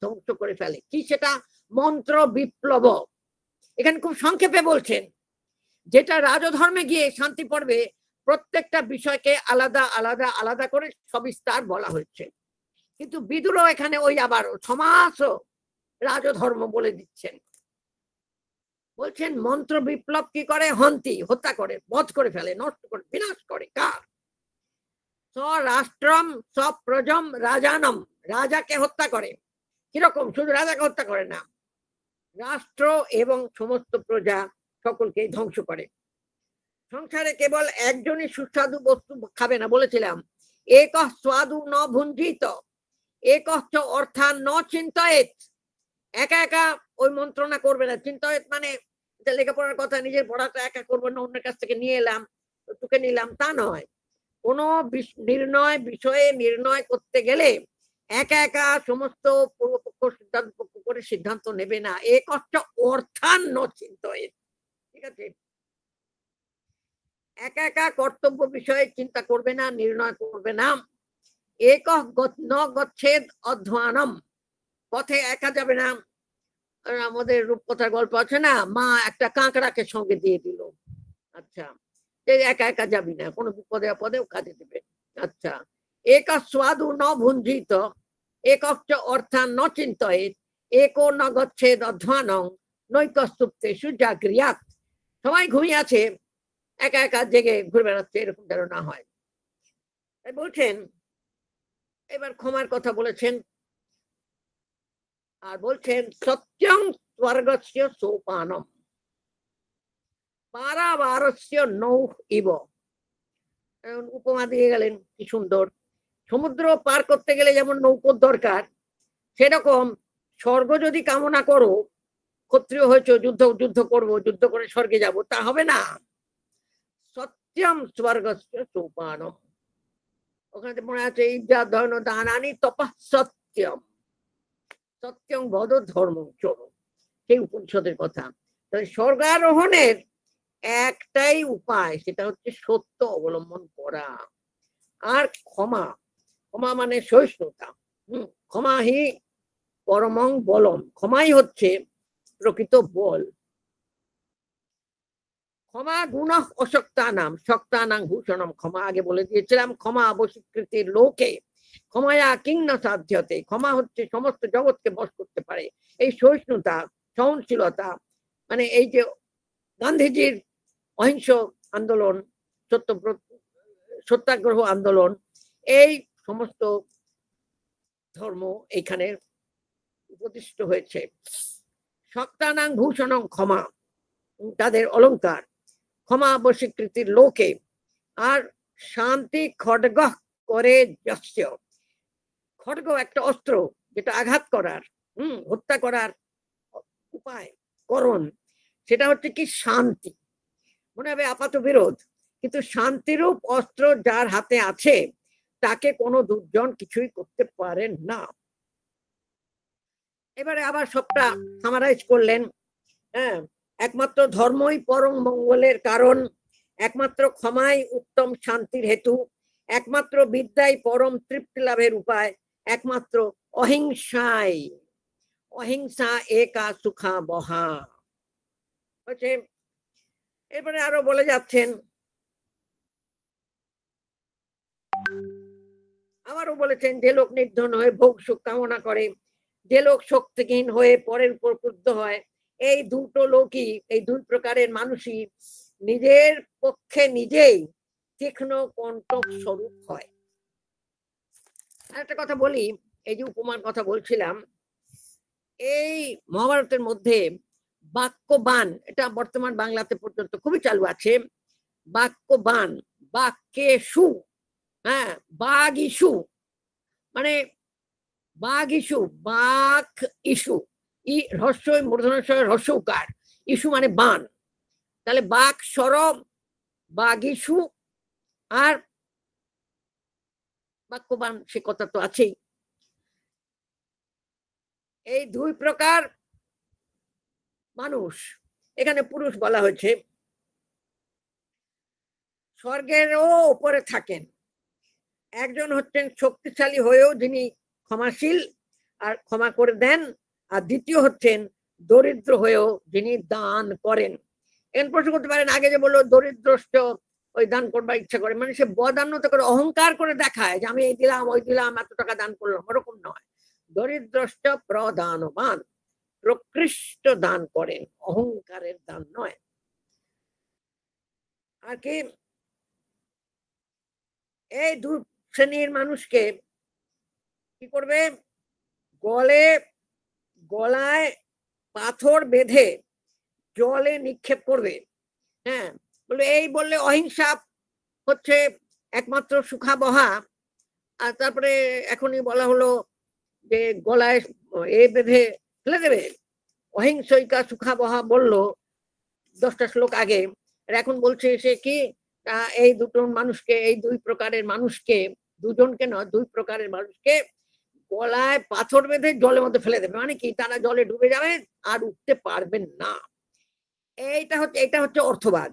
ধ্বংস করে ফেলে। কি সেটা? মন্ত্র বিপ্লব। এখানে খুব সংক্ষেপে বলছেন, যেটা রাজধর্মে গিয়ে শান্তি পড়বে, প্রত্যেকটা বিষয়কে আলাদা আলাদা আলাদা করে সবিস্তার বলা হয়েছে। কিন্তু বিদুরও এখানে ওই আবার সমাস রাজধর্ম বলে দিচ্ছেন। বলছেন মন্ত্র বিপ্লব কি করে? হন্তি, হত্যা করে, বধ করে ফেলে, নষ্ট করে, বিনাশ করে। কার? স্বরাষ্ট্রম স্বপ্রজম রাজানম, রাজাকে হত্যা করে। কিরকম? শুধু রাজাকে হত্যা করে না, রাষ্ট্র এবং সমস্ত প্রজা সকলকে ধ্বংস করে। সংসারে কেবল একজনই সুস্বাদু বস্তু খাবে না, বলেছিলাম এক স্বাদু ন ভুঞ্জিত, এক অর্থাৎ ন চিন্তয়েত। একা একা ওই মন্ত্রণা করবে না। চিন্তয়েত মানে লেখাপড়ার কথা, নিজের পড়াটা একা করবো না, অন্যের কাছ থেকে নিয়ে এলাম, টুকে নিলাম, তা নয়। কোনো বিষয়ে নির্ণয় করতে গেলে একা একা সমস্ত পূর্বপক্ষ সিদ্ধান্ত করে সিদ্ধান্ত নেবে না। এক অর্থাৎ ন চিন্তয়েত, ঠিক আছে? একা একা কর্তব্য বিষয়ে চিন্তা করবে না, নির্ণয় করবে না। এক ন গচ্ছেদ অধ্বানম, পথে একা যাবে না। আমাদের রূপকথার গল্প আছে না, মা একটা কাঁকড়াকে সঙ্গে দিয়ে দিল। আচ্ছা, একা একা যাবি না, কোনো বিপদে আপদেও কাজে দেবে। আচ্ছা, এক স্বাদু ন ভুঞ্জিত, এক অর্থাৎ ন চিন্তয়েত, একো ন গচ্ছেদ অধ্বানং নৈকস্তুপ্তেষু জাগরিয়াৎ। সবাই ঘুমিয়ে আছে, একা একা জেগে ঘুরে বেড়াচ্ছে, এরকম যেন না হয়। বলছেন এবার ক্ষমার কথা বলেছেন, আর বলছেন সত্যং স্বর্গস্য সোপানম পারাবারস্য নৌহ ইব। উপমা দিয়ে গেলেন, কি সুন্দর। সমুদ্র পার করতে গেলে যেমন নৌকোর দরকার, সেরকম স্বর্গ যদি কামনা করো, ক্ষত্রিয় হয়েছে, যুদ্ধ করব, যুদ্ধ করে স্বর্গে যাব, তা হবে না। সত্যম স্বর্গস্য সোপানম, ওখানে মনে আছে ইজ্জা ধর্ম দানানি তপঃ সত্যম, সত্যম বদ ধর্ম চলো, সেই উপনিষদের কথা। তাহলে স্বর্গারোহণের একটাই উপায়, সেটা হচ্ছে সত্য অবলম্বন করা আর ক্ষমা। ক্ষমা মানে সহিষ্ণুতা। ক্ষমা হি পরমং বলম, ক্ষমাই হচ্ছে প্রকৃত বল। ক্ষমা গুণ অশক্তানাম শক্তানাং ভূষণম, ক্ষমা আগে বলে দিয়েছিলাম। ক্ষমা অবস্বীকৃতির লোকে ক্ষমায়া কিং না সাধ্যতে, ক্ষমা হচ্ছে সমস্ত জগৎকে বশ করতে পারে। এই সহিষ্ণুতা, সহনশীলতা, মানে এই যে গান্ধীজির অহিংস আন্দোলন, সত্যাগ্রহ আন্দোলন, এই সমস্ত ধর্ম এইখানে উপদিষ্ট হয়েছে। শক্তানাং ভূষণং, ক্ষমা তাদের অলংকার, ক্ষমা অবস্বীকৃতির লোকে। আর শান্তি খড়গ করে যস্য, খড়গ একটা অস্ত্র, যেটা আঘাত করার, হত্যা করার উপায়, করণ, সেটা হচ্ছে কি শান্তি। মনে হবে আপাত বিরোধ, কিন্তু শান্তিরূপ অস্ত্র যার হাতে আছে, তাকে কোনো দুর্জন কিছুই করতে পারেন না। এবারে আবার সবটা সামারাইজ করলেন। হ্যাঁ, একমাত্র ধর্মই পরম মঙ্গলের কারণ, একমাত্র ক্ষমাই উত্তম শান্তির হেতু, একমাত্র বিদ্যাই পরম তৃপ্তি লাভের উপায়, একমাত্র অহিংসাই, অহিংসা একা সুখা বহা হচ্ছে। এরপরে আরো বলে যাচ্ছেন, আবারও বলেছেন, যে লোক নির্ধন হয়ে ভোগ সুখ কামনা করে, যে লোক শক্তিহীন হয়ে পরের উপর ক্রুদ্ধ হয়, এই দুটো লোকই, এই দুই প্রকারের মানুষই নিজের পক্ষে নিজেই তীক্ষ্ণ কণ্টক স্বরূপ হয়। একটা কথা বলি, এই যে উপমার কথা বলছিলাম, এই মহাভারতের মধ্যে বাক্যবান, এটা বর্তমান বাংলাতে পর্যন্ত খুবই চালু আছে। বাক্যবান, বাক্যে সু, হ্যাঁ, বাঘ ইস্যু, মানে বাঘ ইস্যু, বাঘ ইস্যু, ই হ্রস্বই মূর্ধন্যস্বয় হ্রস্ব উকার, ইস্যু মানে বান, তাহলে বাঘ সরব, বাঘ ইস্যু, আর বাক্যবান, সে কথা তো আছেই। এই দুই প্রকার মানুষ, এখানে পুরুষ বলা হয়েছে, স্বর্গেরও উপরে থাকেন। একজন হচ্ছেন শক্তিশালী হয়েও যিনি ক্ষমাশীল আর ক্ষমা করে দেন, আর দ্বিতীয় হচ্ছেন দরিদ্র হয়েও যিনি দান করেন। এখন প্রশ্ন করতে পারেন, আগে যে বললো দরিদ্রষ্ট ওই দান করবার ইচ্ছা করে, মানে সে বদান্যতা করে অহংকার করে দেখায় যে আমি এই দিলাম ওই দিলাম এত টাকা দান করলাম, ওরকম নয়। দরিদ্রষ্ট প্রদানবান, প্রকৃষ্ট দান করেন, অহংকারের দান নয়। আর কি এই দু শ্রেণীর মানুষকে কি করবে, গলায় পাথর বেঁধে জলে নিক্ষেপ করবে। হ্যাঁ, বলে এই বললে অহিংসা হচ্ছে একমাত্র সুখাবহা, আর তারপরে এখনই বলা হলো যে গলায় এ বেঁধে ফেলে দেবে, অহিংসইকা সুখাবহা বললো 10টা শ্লোক আগে, এখন বলছে সে কি এই দুটো মানুষকে, এই দুই প্রকারের মানুষকে, দুজনকে নয় দুই প্রকারের মানুষকে গলায় পাথর বেঁধে জলের মধ্যে ফেলে দেবে, মানে কি তারা জলে ডুবে যাবে আর উঠতে পারবেন না। এটা হচ্ছে অর্থবাদ।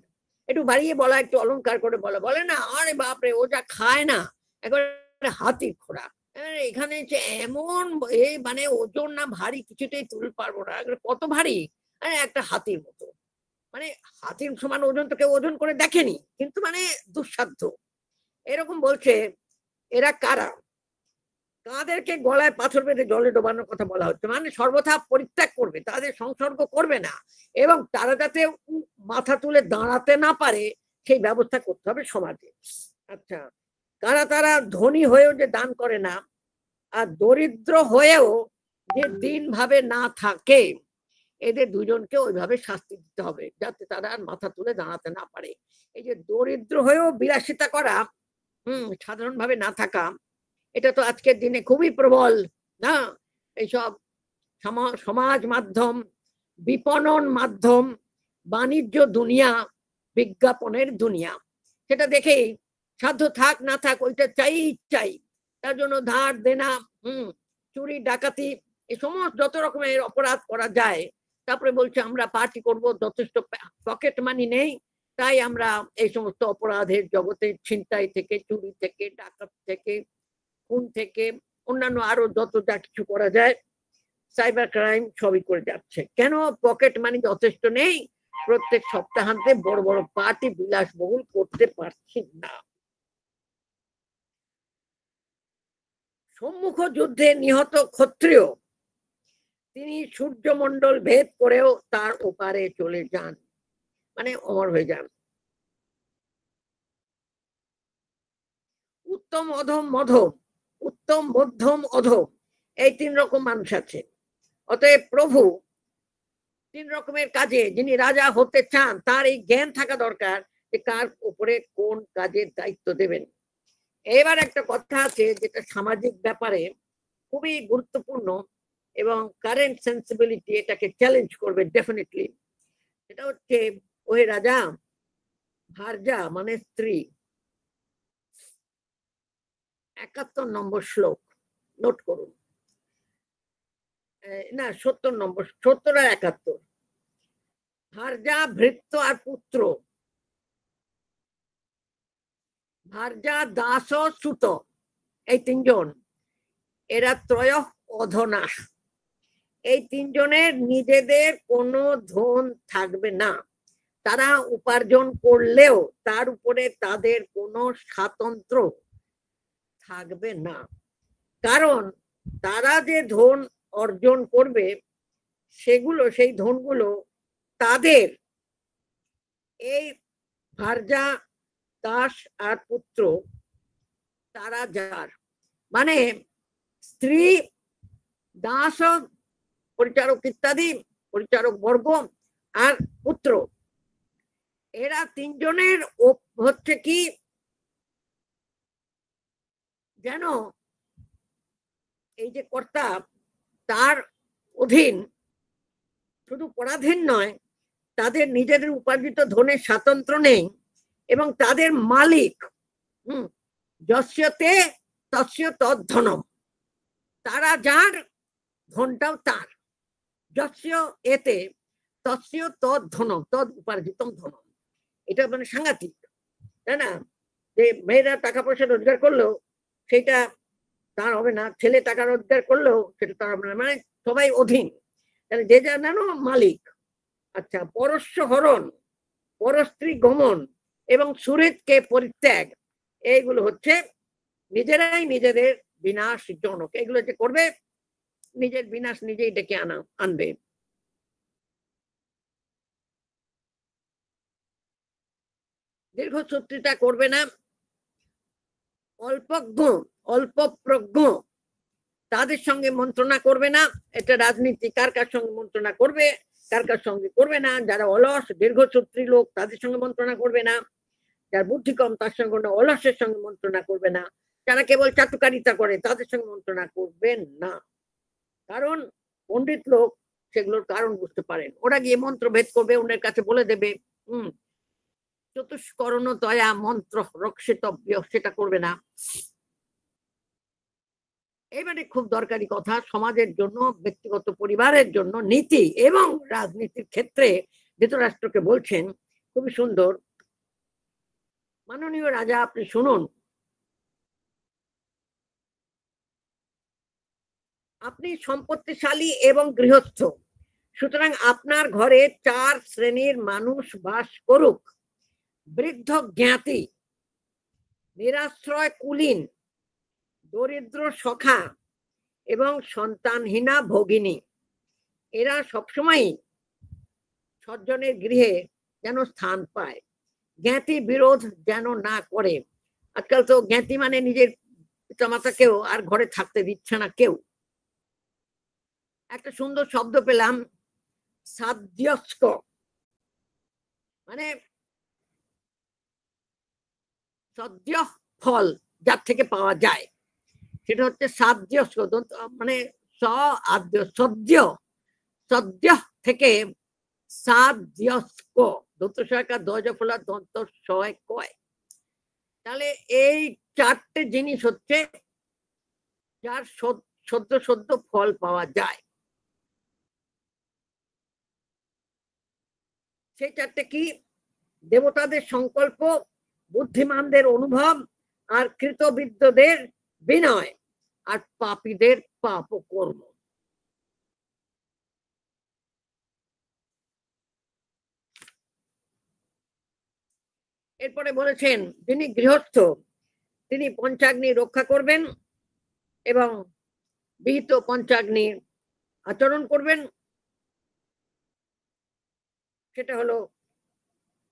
একটু বাড়িয়ে বলা, একটু অলংকার করে বলা, বলে না আরে বাপরে ও যা খায় না একেবারে হাতির খোরাক, এখানে যে এমন এই মানে ওজন না ভারী, কিছুতেই তুলতে পারবো না, কত ভারী, একটা হাতির মতো, মানে হাতির সমান ওজন তো কেউ ওজন করে দেখেনি, কিন্তু মানে দুঃসাধ্য, এরকম বলছে। এরা কারা? তাদেরকে গলায় পাথর বেঁধে জলে ডোবানোর কথা বলা হচ্ছে, মানে সর্বথা পরিত্যাগ করবে, তাদের সংসর্গ করবে না, এবং তারা যাতে মাথা তুলে দাঁড়াতে না পারে সেই ব্যবস্থা করতে হবে সমাজে। আচ্ছা, কারা তারা? ধনী হয়েও যে দান করে না, আর দরিদ্র হয়েও যে দিন ভাবে না থাকে, এদের দুজনকে ওইভাবে শাস্তি দিতে হবে যাতে তারা আর মাথা তুলে দাঁড়াতে না পারে। এই যে দরিদ্র হয়েও বিলাসিতা করা, সাধারণভাবে না থাকা, এটা তো আজকের দিনে খুবই প্রবল না, এইসব সমাজ মাধ্যম, বিপণন মাধ্যম, বাণিজ্য দুনিয়া, বিজ্ঞাপনের দুনিয়া, সেটা দেখেই সাধ্য থাক না থাক ওইটা চাই, তার জন্য ধার দেনা, চুরি ডাকাতি, এই সমস্ত যত রকমের অপরাধ করা যায়, তারপরে বলছে আমরা পার্টি করব, যথেষ্ট পকেট মানি নেই, তাই আমরা এই সমস্ত অপরাধের জগতে, ছিনতাই থেকে, চুরি থেকে, ডাকাত থেকে, খুন থেকে, অন্যান্য আরো যত যা কিছু করা যায়, সাইবার ক্রাইম সবই করে যাচ্ছে। কেন? পকেট মানি যথেষ্ট নেই, প্রত্যেক সপ্তাহান্তে বড় বড় পার্টি বিলাসবহুল করতে পারছি না। সম্মুখ যুদ্ধে নিহত ক্ষত্রিয়, তিনি সূর্যমণ্ডল ভেদ করেও তার ওপারে চলে যান, মানে অমর হয়ে যান। উত্তম অধম মধ্যম, উত্তম মধ্যম অধম, এই 3 রকম মানুষ আছে। অতএব প্রভু 3 রকমের কাজে, যিনি রাজা হতে চান তার এই জ্ঞান থাকা দরকার যে কার উপরে কোন কাজের দায়িত্ব দেবেন। এবার একটা কথা আছে যেটা সামাজিক ব্যাপারে খুবই গুরুত্বপূর্ণ এবং কারেন্ট সেন্সিবিলিটি এটাকে চ্যালেঞ্জ করবে ডেফিনেটলি। সেটা হচ্ছে, ওহে রাজা, ভার্যা মানে স্ত্রী, 71 নম্বর শ্লোক নোট করুন, না 70 নম্বর, 70 আর 71, ভার্যা, ভৃত্য আর পুত্র, ভার্যা, দাস, সুত, এই 3 জন, এরা ত্রয় অধনাশ, এই 3 জনের নিজেদের কোনো ধন থাকবে না, তারা উপার্জন করলেও তার উপরে তাদের কোনো স্বাতন্ত্র্য থাকবে না, কারণ তারা যে ধন অর্জন করবে সেগুলো, সেই ধনগুলো তাদের, এই ভার্যা, দাস আর পুত্র, তারা যার, মানে স্ত্রী, দাস, পরিচারক ইত্যাদি, পরিচারক বর্গ আর পুত্র, এরা 3 জনের হচ্ছে কি যেন এই যে কর্তা তার অধীন শুধু পরাধীন নয়, তাদের নিজেদের উপার্জিত ধনের স্বাতন্ত্র নেই এবং তাদের মালিক যস্যতে তস্য তদ্ধনম, তারা যার ধনটাও তার, যস্য এতে তস্য তদ্ধনম তদ উপার্জিতম ধনম। এটা মানে সাংঘাতিক, তাই না? যে মেয়েরা টাকা পয়সা রোজগার করলেও সেটা তার হবে না, ছেলে টাকা রোজগার করলেও সেটা তার হবে না, মানে সবাই অধীন, যে যার নাম মালিক। আচ্ছা, পরস্য হরণ, পরস্ত্রী গমন এবং সুহৃদকে পরিত্যাগ, এইগুলো হচ্ছে নিজেরাই নিজেদের বিনাশ জনক। এগুলো যে করবে নিজের বিনাশ নিজেই ডেকে আনবে। দীর্ঘসূত্রিতা করবে না। অল্পজ্ঞ, অল্প প্রজ্ঞ, তাদের সঙ্গে মন্ত্রণা করবে না। এটা রাজনীতি, কার কার সঙ্গে মন্ত্রণা করবে, কার কার সঙ্গে করবে না। যারা অলস দীর্ঘসূত্রী লোক তাদের সঙ্গে মন্ত্রণা করবে না। যার বুদ্ধি কম তার সঙ্গে অলসের সঙ্গে মন্ত্রণা করবে না। যারা কেবল চাটুকারিতা করে তাদের সঙ্গে মন্ত্রণা করবেন না, কারণ পণ্ডিত লোক সেগুলোর কারণ বুঝতে পারেন। ওরা গিয়ে মন্ত্র ভেদ করবে, ওদের কাছে বলে দেবে চতুষ্করণ দয়া মন্ত্র রক্ষিতব্য, সেটা করবে না। এবারে খুব দরকারি কথা, সমাজের জন্য, ব্যক্তিগত পরিবারের জন্য, নীতি এবং রাজনীতির ক্ষেত্রে ধৃতরাষ্ট্রকে বলছেন, খুবই সুন্দর। মাননীয় রাজা, আপনি শুনুন, আপনি সম্পত্তিশালী এবং গৃহস্থ, সুতরাং আপনার ঘরে 4 শ্রেণীর মানুষ বাস করুক। বৃদ্ধ জ্ঞাতি, নিরাশ্রয় কুলীন, দরিদ্র সখা এবং সন্তানহীনা ভগিনী, এরা সবসময় সজ্জনের গৃহে যেন স্থান পায়। জ্ঞাতি বিরোধ যেন না করে। আজকাল তো জ্ঞাতি মানে নিজের পিতামাতাকেও আর ঘরে থাকতে দিচ্ছে না কেউ। একটা সুন্দর শব্দ পেলাম, সাধ্যস্ক, মানে সদ্য ফল যার থেকে পাওয়া যায় সেটা হচ্ছে সাধ্যস্ক, মানে সদ্য, সদ্য থেকে সাধ্যস্ক, দন্তস্বয়কার দজ ফলা দন্ত সয় কয়। তাহলে এই 4টে জিনিস হচ্ছে যার সদ্য সদ্য ফল পাওয়া যায়। সেই 4টে কি? দেবতাদের সংকল্প, বুদ্ধিমানদের অনুভব, আর কৃতবিদ্যদের বিনয়, আর পাপীদের পাপ কর্ম। এরপরে বলেছেন, যিনি গৃহস্থ তিনি পঞ্চাগ্নি রক্ষা করবেন এবং বিহিত পঞ্চাগ্নি আচরণ করবেন। সেটা হলো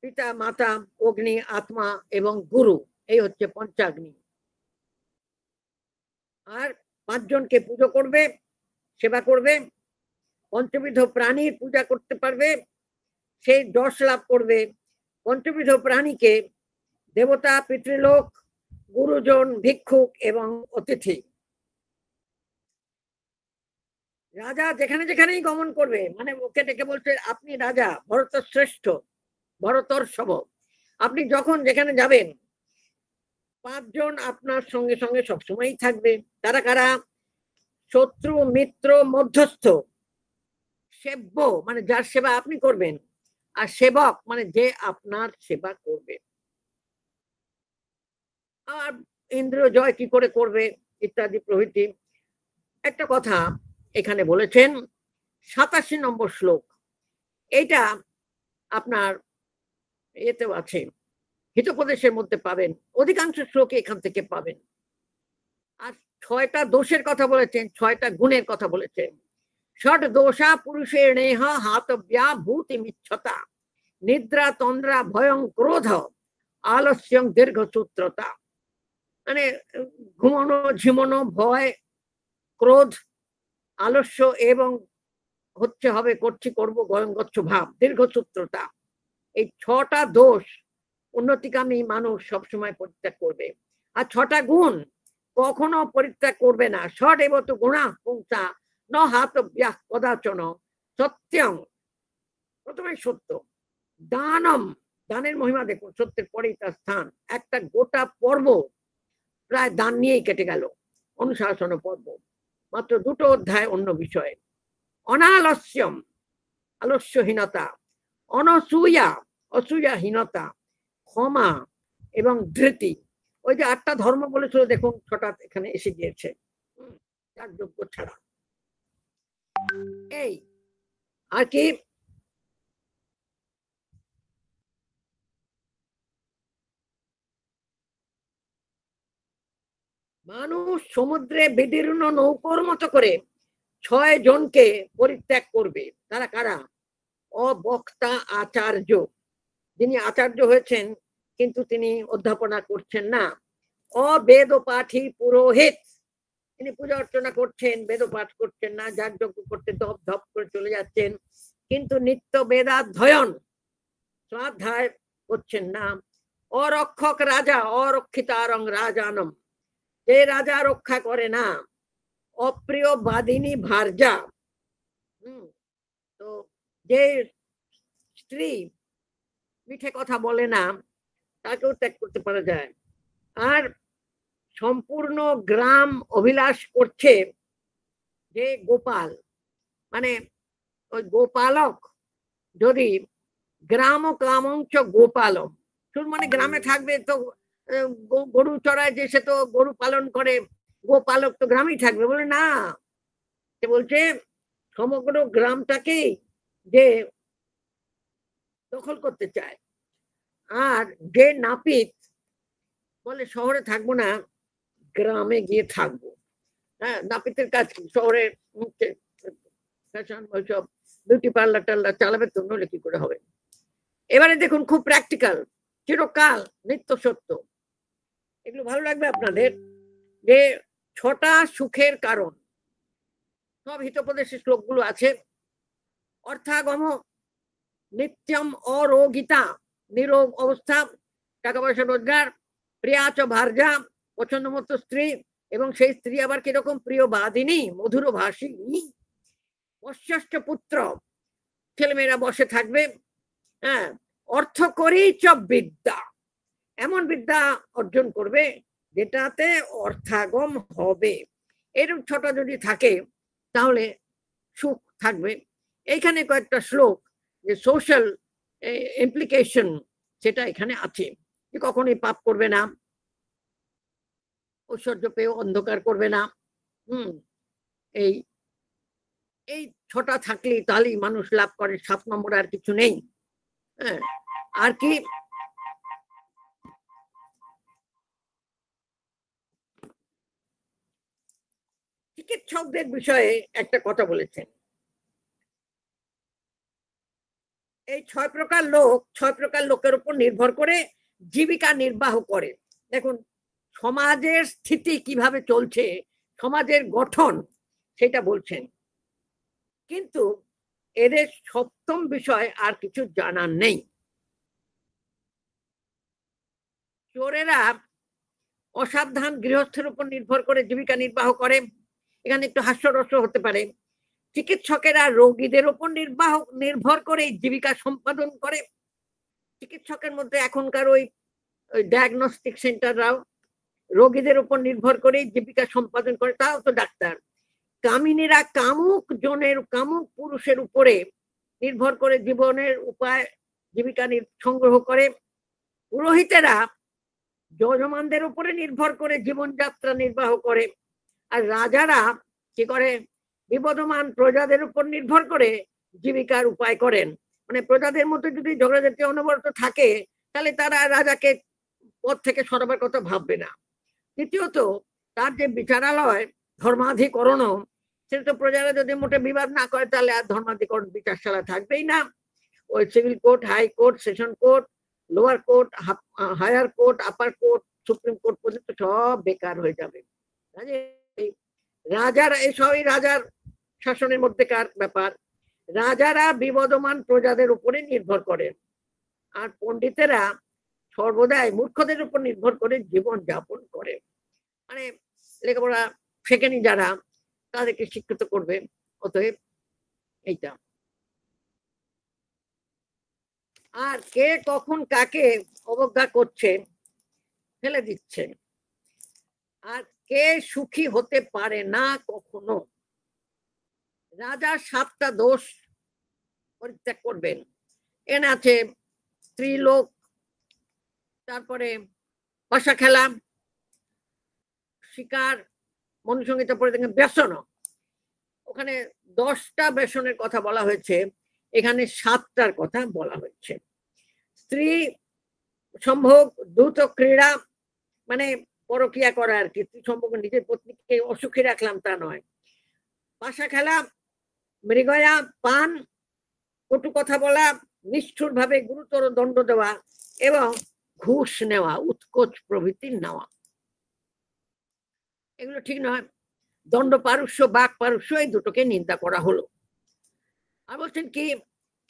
পিতা, মাতা, অগ্নি, আত্মা এবং গুরু, এই হচ্ছে পঞ্চাগ্নি। আর 5 জনকে পুজো করবে, সেবা করবে। পঞ্চবিধ প্রাণীর পূজা করতে পারবে, সেই 10 লাভ করবে। পঞ্চবিধ প্রাণীকে দেবতা, পিতৃলোক, গুরুজন, ভিক্ষুক এবং অতিথি। রাজা যেখানে যেখানেই গমন করবে, মানে ওকে ডেকে বলছে আপনি রাজা, ভরত শ্রেষ্ঠ, ভরতর সব, আপনি যখন যেখানে যাবেন 5 জন আপনার সঙ্গে সঙ্গে সবসময়ই থাকবে। তারা কারা? শত্রু, মিত্র, মধ্যস্থ। সেব্য মানে যার সেবা আপনি করবেন, আর সেবক মানে যে আপনার সেবা করবে। আর ইন্দ্রিয় জয় কি করে করবে ইত্যাদি প্রভৃতি। একটা কথা এখানে বলেছেন, 87 নম্বর শ্লোক, এইটা আপনার এতেও আছে, হিতোপদেশের মধ্যে পাবেন, অধিকাংশ শ্লোকে এখান থেকে পাবেন। আর 6টা দোষের কথা বলেছেন, 6টা গুণের কথা বলেছেন। ষট দোষা পুরুষের নেহ হাতব্যা ভূতি মিচ্ছতা, নিদ্রা তন্দ্রা ভয়ং ক্রোধ, আলস্যং দীর্ঘসূত্রতা। মানে ঘুমানো, ঝিমানো, ভয়, ক্রোধ, আলস্য এবং হচ্ছে হবে, করছি, করবো, গয়ঙ্গচ্ছ ভাব, দীর্ঘসূত্রতা। এই 6টা দোষ উন্নতিকামী মানুষ সবসময় পরিত্যাগ করবে। আর 6টা গুণ কখনো পরিত্যাগ করবে না। ষট এব তো গুণা পুংসা ন হাতব্যাহ কদাচন, সত্যং প্রথমে সত্য। দানম, দানের মহিমা দেখুন, সত্যের পরেই তার স্থান। একটা গোটা পর্ব প্রায় দান নিয়েই কেটে গেল, অনুশাসন পর্ব, মাত্র 2টো অধ্যায় অন্য বিষয়ে। অনালস্যম, আলস্যহীনতা, অনসূয়া, অসূয়াহীনতা, ক্ষমা এবং ধৃতি। ওই যে 8টা ধর্ম বলেছিল দেখুন, 6টা এখানে এসে গিয়েছে, যোগ্য ছাড়া। এই আর কি, মানুষ সমুদ্রে বিদীর্ণ নৌকোর মতো করে 6 জনকে পরিত্যাগ করবে। তারা কারা? অবক্তা আচার্য, যিনি আচার্য হয়েছেন কিন্তু তিনি অধ্যাপনা করছেন না। অবেদ পাঠী পুরোহিত, তিনি পূজা অর্চনা করছেন, বেদ পাঠ করছেন না, যাগযজ্ঞ করতে ধপ ধপ করে চলে যাচ্ছেন, কিন্তু নিত্য বেদাধ্যয়ন স্বাধ্যায় করছেন না। অরক্ষক রাজা, অরক্ষিতারং রাজানম, যে রাজা রক্ষা করে না। অপ্রিয় বাদিনী ভার্যা, তো যে স্ত্রী মিঠে কথা বলে না তাকেও ত্যাগ করতে পারা যায়। আর সম্পূর্ণ গ্রাম অভিলাষ করছে যে গোপাল, মানে ওই গোপালক, যদি গ্রাম কামঞ্চ গোপালম, শুধু মানে গ্রামে থাকবে তো গরু চড়ায়, যে সে তো গরু পালন করে, গোপালক তো গ্রামেই থাকবে, বলে না। সে বলছে সমগ্র গ্রামটাকেই যে দখল করতে চায়। আর যে নাপিত বলে শহরে থাকবো না, গ্রামে গিয়ে থাকবো। হ্যাঁ, নাপিতের কাজ কি? শহরে ওইসব বিউটি পার্লার টার্লার চালাবে, তো নইলে কি করে হবে। এবারে দেখুন, খুব প্র্যাকটিক্যাল, চিরকাল নিত্য সত্য। এগুলো ভালো লাগবে আপনাদের, যে 6টা সুখের কারণ, সব হিতোপদেশের শ্লোকগুলো আছে। অর্থাগম, নিত্যম অরোগিতা, নিরোগ অবস্থা, টাকা পয়সা রোজগার, প্রিয়াচ ভার্যা, পছন্দ মতো স্ত্রী, এবং সেই স্ত্রী আবার কিরকম? প্রিয় বাদিনী, মধুর ভাষিনী। অশ্বাষ্ট পুত্র, ছেলেমেয়েরা বসে থাকবে। হ্যাঁ, অর্থ করেই চ বিদ্যা, এমন বিদ্যা অর্জন করবে যেটাতে অর্থাগম হবে। এরকম 6টা যদি থাকে তাহলে সুখ থাকবে। এইখানে কয়েকটা শ্লোক, যে সোশ্যাল ইমপ্লিকেশন, সেটা এখানে আছে। যে কখনোই পাপ করবে না, ঐশ্বর্য পেয়েও অন্ধকার করবে না। এই এই 6টা থাকলেই তাহলেই মানুষ লাভ করে, 7 নম্বর আর কিছু নেই। হ্যাঁ, আর কি, চিকিৎসকদের বিষয়ে একটা কথা বলেছেন। এই 6 প্রকার লোক, 6 প্রকার লোকের উপর নির্ভর করে জীবিকা নির্বাহ করে। দেখুন, সমাজের স্থিতি কিভাবে চলছে, সমাজের গঠন, সেটা বলছেন। কিন্তু এদের 7ম বিষয় আর কিছু জানার নেই। চোরেরা অসাবধান গৃহস্থের উপর নির্ভর করে জীবিকা নির্বাহ করে, এখানে একটু হাস্যরস হতে পারে। চিকিৎসকেরা রোগীদের উপর নির্ভর করে জীবিকা সম্পাদন করে। চিকিৎসকের মধ্যে এখনকার ওই ডায়াগনস্টিক সেন্টাররাও রোগীদের উপর নির্ভর করে জীবিকা সম্পাদন করে, তাও তো ডাক্তার। কামিনীরা কামুক পুরুষের উপরে নির্ভর করে জীবনের উপায়, জীবিকা সংগ্রহ করে। পুরোহিতেরা যজমানদের উপরে নির্ভর করে জীবনযাত্রা নির্বাহ করে। আর রাজারা কি করে? বিবদমান প্রজাদের উপর নির্ভর করে জীবিকার উপায় করেন। মানে প্রজাদের মধ্যে যদি ঝগড়াঝাটি অনবরত থাকে, তাহলে তারা রাজাকে পদ থেকে সরাবার কথা ভাববে না। দ্বিতীয়ত, তার যে বিচারালয় ধর্মাধিকরণ, সেটা তো প্রজারা যদি মোটে বিবাদ না করে, তাহলে আর ধর্মাধিকরণ বিচারশালা থাকবেই না। ওই civil court, high court, session court, lower court, higher court, upper court, supreme court পর্যন্ত সব বেকার হয়ে যাবে। রাজারা, এই সবই রাজার শাসনের মধ্যেকার ব্যাপার। রাজারা বিবদমান প্রজাদের উপরে নির্ভর করেন, আর পণ্ডিতেরা সর্বদাই মূর্খদের উপর নির্ভর করে জীবন যাপন করে। মানে লেখাপড়া শেখেনি যারা, তাদেরকে শিক্ষিত করবে। অতএব এইটা আর কে কখন কাকে অবজ্ঞা করছে, ফেলে দিচ্ছে। আর কে সুখী হতে পারে না কখনো। রাজার 7টা দোষ পরিত্যাগ করবেন। এনে আছে স্ত্রীলোক, তারপরে পাশা খেলা, শিকার, মনুসংহিতা পরিত্যাগ, ব্যসন। ওখানে 10টা ব্যসনের কথা বলা হয়েছে, এখানে 7টার কথা বলা হয়েছে। স্ত্রী সম্ভোগ, দ্রুত ক্রীড়া, মানে পরকিয়া করা আর কি, স্ত্রী সম্ভোগ নিজের পত্নীকে অসুখী রাখলাম তা নয়। পাশা খেলা, মৃগয়া, পান, কটু কথা বলা, নিষ্ঠুর ভাবে গুরুতর দণ্ড দেওয়া এবং ঘুষ নেওয়া, উৎকোচ প্রভৃতি নেওয়া, এগুলো ঠিক নয়। দণ্ড পারস্য, বাক পারস্য, এই দুটোকে নিন্দা করা হলো। আর বলছেন কি,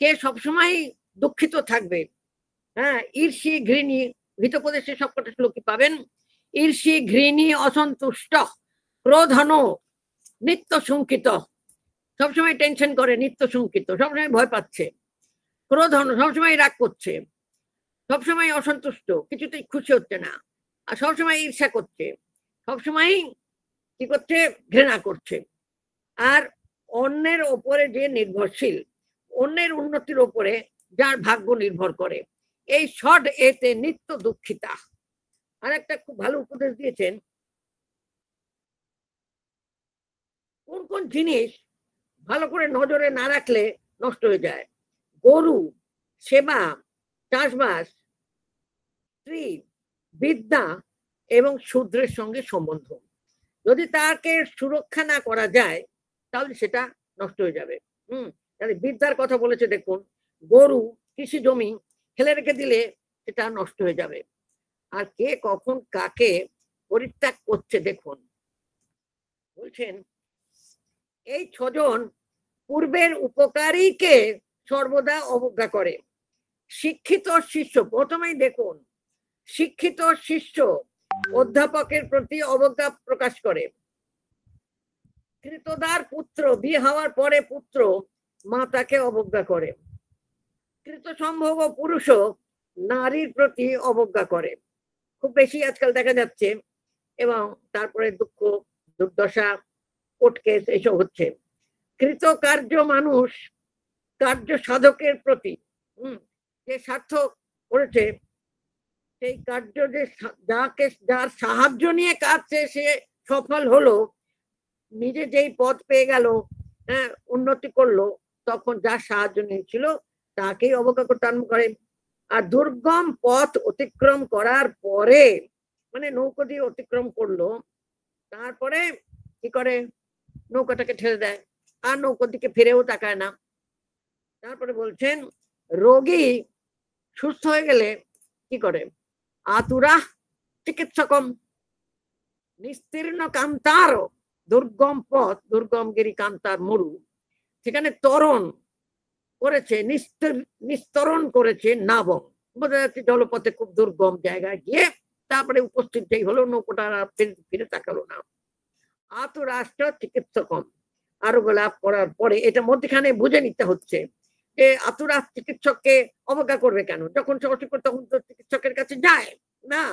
কে সবসময় দুঃখিত থাকবে। হ্যাঁ, ঈর্ষি, ঘৃণী, হিতোপদেশে সবকটা শ্লোকই পাবেন। ঈর্ষি, ঘৃণী, অসন্তুষ্ট, ক্রোধন, নিত্য শঙ্কিত, সবসময় টেনশন করে, নিত্য শঙ্কিত, সবসময় ভয় পাচ্ছে। ক্রোধন, সবসময় রাগ করছে, সবসময় অসন্তুষ্ট, কিছুতেই খুশি হচ্ছে না, আর সবসময় ঈর্ষা করছে, সবসময় কি করছে, ঘৃণা করছে। আর অন্যের ওপরে যে নির্ভরশীল, অন্যের উন্নতির ওপরে যার ভাগ্য নির্ভর করে, এই ষড এতে নিত্য দুঃখিতা। আর একটা খুব ভালো উপদেশ দিয়েছেন, কোন কোন জিনিস ভালো করে নজরে না রাখলে নষ্ট হয়ে যায়। গরু, সেবা, চাষবাস, স্ত্রী, বিদ্যা এবং শূদ্রের সঙ্গে সম্বন্ধ। যদি তাকে সুরক্ষা না করা যায় তাহলে সেটা নষ্ট হয়ে যাবে। তাহলে বিদ্যার কথা বলেছে, দেখুন, গরু, কৃষি জমি ফেলে রেখে দিলে সেটা নষ্ট হয়ে যাবে। আর কে কখন কাকে পরিত্যাগ করছে দেখুন। বলছেন এই 6জন পূর্বের উপকারীকে সর্বদা অবজ্ঞা করে। শিক্ষিত শিষ্য, প্রথমেই দেখুন, শিক্ষিত শিষ্য অধ্যাপকের প্রতি অবজ্ঞা প্রকাশ করে। কৃতদার পুত্র, বিয়ে হওয়ার পরে পুত্র মাতাকে অবজ্ঞা করে। কৃত সম্ভোগ পুরুষ নারীর প্রতি অবজ্ঞা করে, খুব বেশি আজকাল দেখা যাচ্ছে। এবং তারপরে দুঃখ, দুর্দশা, কোর্ট কেস এসব হচ্ছে। কৃতকার্য মানুষ কার্য সাধকের প্রতি, যে সার্থক করেছে সেই কার্য, যে যাকে যার সাহায্য নিয়ে কাজছে সে সফল হলো, নিজে যেই পদ পেয়ে গেল, হ্যাঁ, উন্নতি করলো, তখন যার সাহায্য নিয়েছিল তাকেই অবজ্ঞা করতে আরম্ভ করে। আর দুর্গম পথ অতিক্রম করার পরে, মানে নৌকো দিয়ে অতিক্রম করলো, তারপরে কি করে, নৌকাটাকে ঠেলে দেয়, আর নৌকোর দিকে ফিরেও তাকায় না। তারপরে বলছেন রোগী সুস্থ হয়ে গেলে কি করে, আতুরা চিকিৎসকম, নিস্তীর্ণ কান্তার, দুর্গম পথ, দুর্গম গিরি কান্তার মরু, সেখানে তরণ করেছে, নিস্তরণ করেছে নাবং, বোঝা যাচ্ছে জলপথে খুব দুর্গম জায়গায় গিয়ে তারপরে উপস্থিত যেই হলো, নৌকোটা ফিরে তাকালো না। আত রাষ্ট্র চিকিৎসকম, আরোগ্য লাভ করার পরে, এটা মধ্যখানে বুঝে নিতে হচ্ছে যে আতুরা চিকিৎসককে অবজ্ঞা করবে কেন, যখন সে অসুখ তখন তো চিকিৎসকের কাছে যায় না।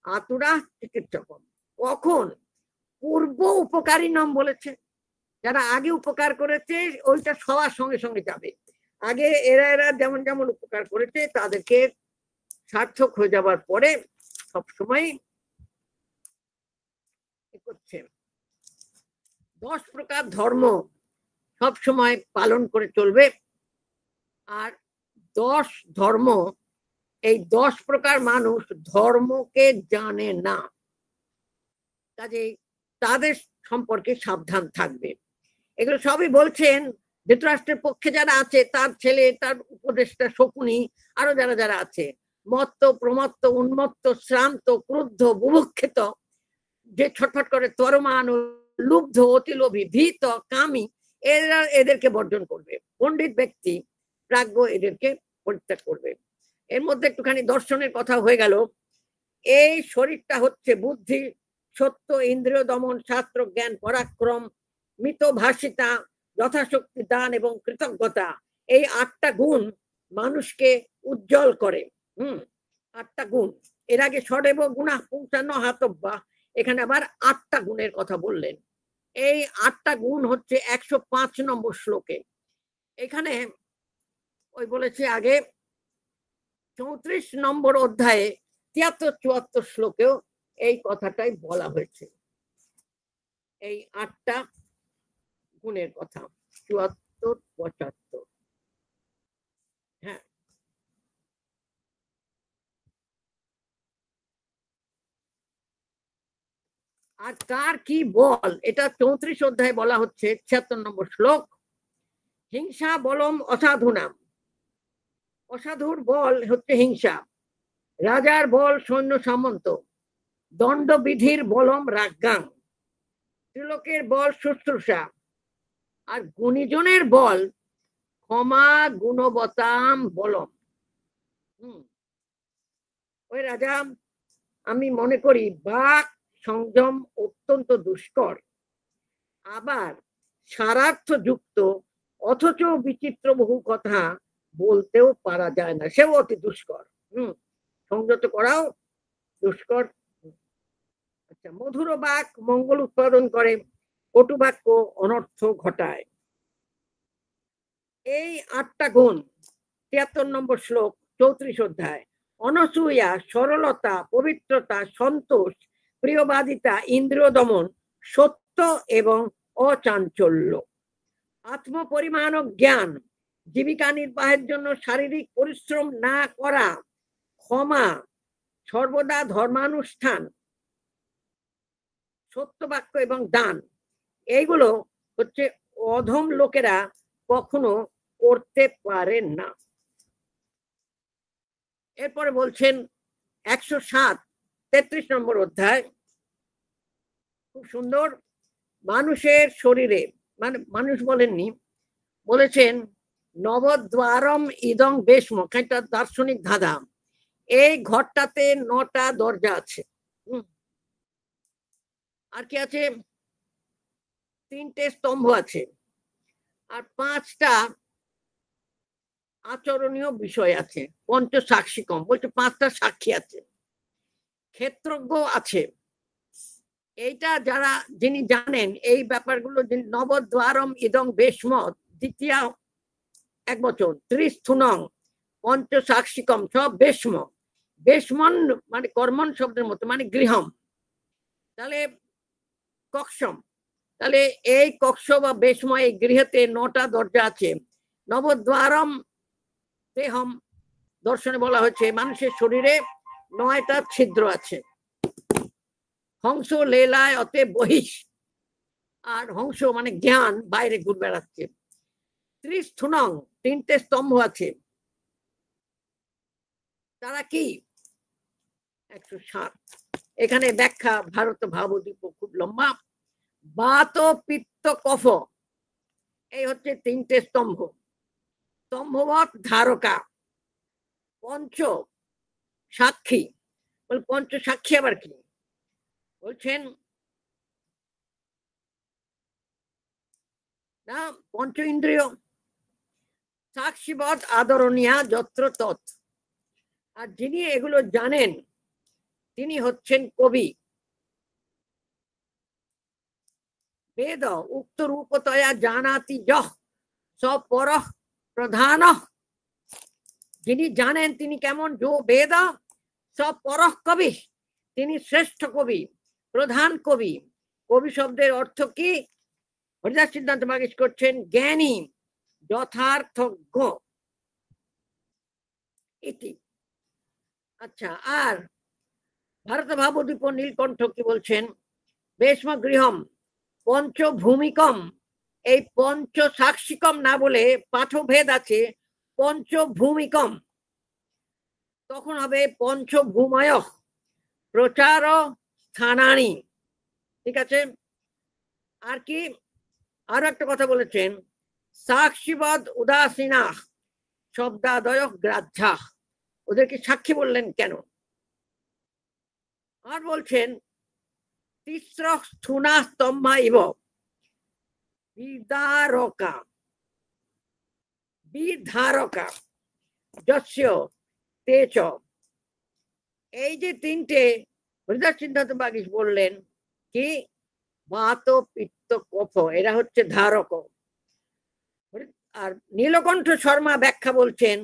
আতুরা চিকিৎসকম কখন, পূর্ব উপকারী নাম বলেছে, যারা আগে উপকার করেছে ওইটা সবার সঙ্গে সঙ্গে যাবে। আগে এরা যেমন যেমন উপকার করেছে তাদেরকে সার্থক হয়ে যাবার পরে সবসময় করছে। 10 প্রকার ধর্ম সব সময় পালন করে চলবে। আর 10 ধর্ম, এই 10 প্রকার মানুষ ধর্মকে জানে না, কাজেই তাদের সম্পর্কে সাবধান থাকবে। এগুলো সবই বলছেন ধৃতরাষ্ট্রের পক্ষে যারা আছে, তার ছেলে, তার উপদেষ্টা শকুনি, আরো যারা যারা আছে, মত্ত, প্রমত্ত, উন্মত্ত, শ্রান্ত, ক্রুদ্ধ, বুভুক্ষিত, যে ছটফট করে, ত্বরমান, লুব্ধ, অতিলোভী, ভীত, কামী, এরা এদেরকে বর্জন করবে। পণ্ডিত ব্যক্তি, প্রাজ্ঞ এদেরকে পরিত্যাগ করবে। এর মধ্যে একটুখানি দর্শনের কথা হয়ে গেল। এই শরীরটা হচ্ছে বুদ্ধি, সত্য, ইন্দ্রিয় দমন, শাস্ত্র জ্ঞান, পরাক্রম, মিতভাষিতা, যথাশক্তি দান এবং কৃতজ্ঞতা, এই 8টা গুণ মানুষকে উজ্জ্বল করে। 8টা গুণ। এর আগে ষডেব গুণা পুংসান্ন হাতব্যা, এখানে আবার 8টা গুণের কথা বললেন। এই 8টা গুণ হচ্ছে 105 নম্বর শ্লোকে। এখানে ওই বলেছি আগে 34 নম্বর অধ্যায়ে 73-74 শ্লোকেও এই কথাটাই বলা হয়েছে, এই 8টা গুণের কথা, 74-75। হ্যাঁ, আর কার কি বল, এটা 34 অধ্যায়ে বলা হচ্ছে 76 নম্বর শ্লোক। হিংসা বলম অসাধুনাম, অসাধুর বল হচ্ছে হিংসা, রাজার বল সৈন্য সামন্ত, দণ্ডবিধির বলম রাজ্ঞাং, ত্রিলোকের বল শুশ্রূষা, আর গুণীজনের বল ক্ষমা গুণবতাম বলম। ওই রাজা, আমি মনে করি বাক সংযম অত্যন্ত দুষ্কর, আবার সারার্থ যুক্ত অথচ বিচিত্র বহু কথা বলতেও পারা যায় না, সেও অতি দুষ্কর। সংযত করাও দুষ্কর। আচ্ছা, মধুর বাক মঙ্গল উৎপাদন করে, কটু বাক্য অনর্থ ঘটায়। এই 8টা গুণ 73 নম্বর শ্লোক 34 অধ্যায়। অনসূয়া সরলতা, পবিত্রতা, সন্তোষ, প্রিয়বাদিতা, ইন্দ্রিয় দমন, সত্য এবং অচাঞ্চল্য, আত্মপরিমাণক জ্ঞান, জীবিকা নির্বাহের জন্য শারীরিক পরিশ্রম না করা, ক্ষমা, সর্বদা ধর্মানুষ্ঠান, সত্যবাক্য এবং দান, এইগুলো হচ্ছে অধম লোকেরা কখনো করতে পারে না। এরপরে বলছেন 107-33 নম্বর অধ্যায়, খুব সুন্দর। মানুষের শরীরে, মানে মানুষ বলেননি, বলেছেন নবদ্বারম ইদং বেশম, একটা দার্শনিক ধাঁধা। এই ঘরটাতে 9টা দরজা আছে। আর কি আছে? 3টে স্তম্ভ আছে, আর 5টা আচরণীয় বিষয় আছে। পঞ্চসাক্ষিকম বলছে 5টা সাক্ষী আছে, ক্ষেত্রজ্ঞ আছে। এইটা যারা যিনি জানেন এই ব্যাপারগুলো, নবদ্বারম ইদং বেশম, দ্বিতীয় একবচন, ত্রিস্থুনং, পঞ্চসাক্ষিকম, সব বেশম। বেশমন মানে কর্মণ শব্দের মতো, মানে গৃহম, তাহলে কক্ষম। তাহলে এই কক্ষ বা বেশম, এই গৃহতে 9টা দরজা আছে। নবদ্বারম দেহম, দর্শনে বলা হয়েছে মানুষের শরীরে 9টা ছিদ্র আছে। হংস লীলায় অতে বহিষ, আর হংস মানে জ্ঞান বাইরে ঘুরে বেড়াচ্ছে। ত্রিস্থুনং, 3টে স্তম্ভ আছে। তারা কি? 107। এখানে ব্যাখ্যা ভারত ভাবদীপ খুব লম্বা। বাত, পিত্ত, কফ, এই হচ্ছে 3টে স্তম্ভ। স্তম্ভবৎ ধারকা, পঞ্চ সাক্ষী। পঞ্চ সাক্ষী আবার কি? বলছেন না, পঞ্চ ইন্দ্রিয় সাক্ষীবৎ আদরণীয়া যত্র তৎ। আর যিনি এগুলো জানেন তিনি হচ্ছেন কবি। বেদ উক্ত রূপতয়া জানাতি যহ স পরঃ প্রধানঃ, যিনি জানেন তিনি কেমন, যো বেদ স পরঃ কবি, তিনি শ্রেষ্ঠ কবি, প্রধান কবি। কবি শব্দের অর্থ কি? হরিদাস সিদ্ধান্ত বাগীশ করছেন জ্ঞানী, যথার্থজ্ঞ ইতি। আচ্ছা, আর ভারত ভাবদীপ নীলকণ্ঠ কি বলছেন? বেশম গৃহম পঞ্চভূমিকম, এই পঞ্চ সাক্ষিকম না বলে পাঠভেদ আছে, পঞ্চভূমিকম, তখন হবে পঞ্চভূময় প্রচার স্থানানি। ঠিক আছে। আর কি? আরো একটা কথা বলেছেন, সাক্ষীবাদ উদাসীনা শব্দাদয় গ্রাহ্যা, ওদেরকে সাক্ষী বললেন কেন? আর বলছেন তিস্র স্থূনা স্তম্ভা ইব বিদারকা, বিধারকা যস্য তে চ। এই যে তিনটে হরিদাস সিদ্ধান্ত বাগীশ বললেন কি, বাত পিত্ত কফ এরা হচ্ছে ধারক। আর নীলকণ্ঠ শর্মা ব্যাখ্যা বলছেন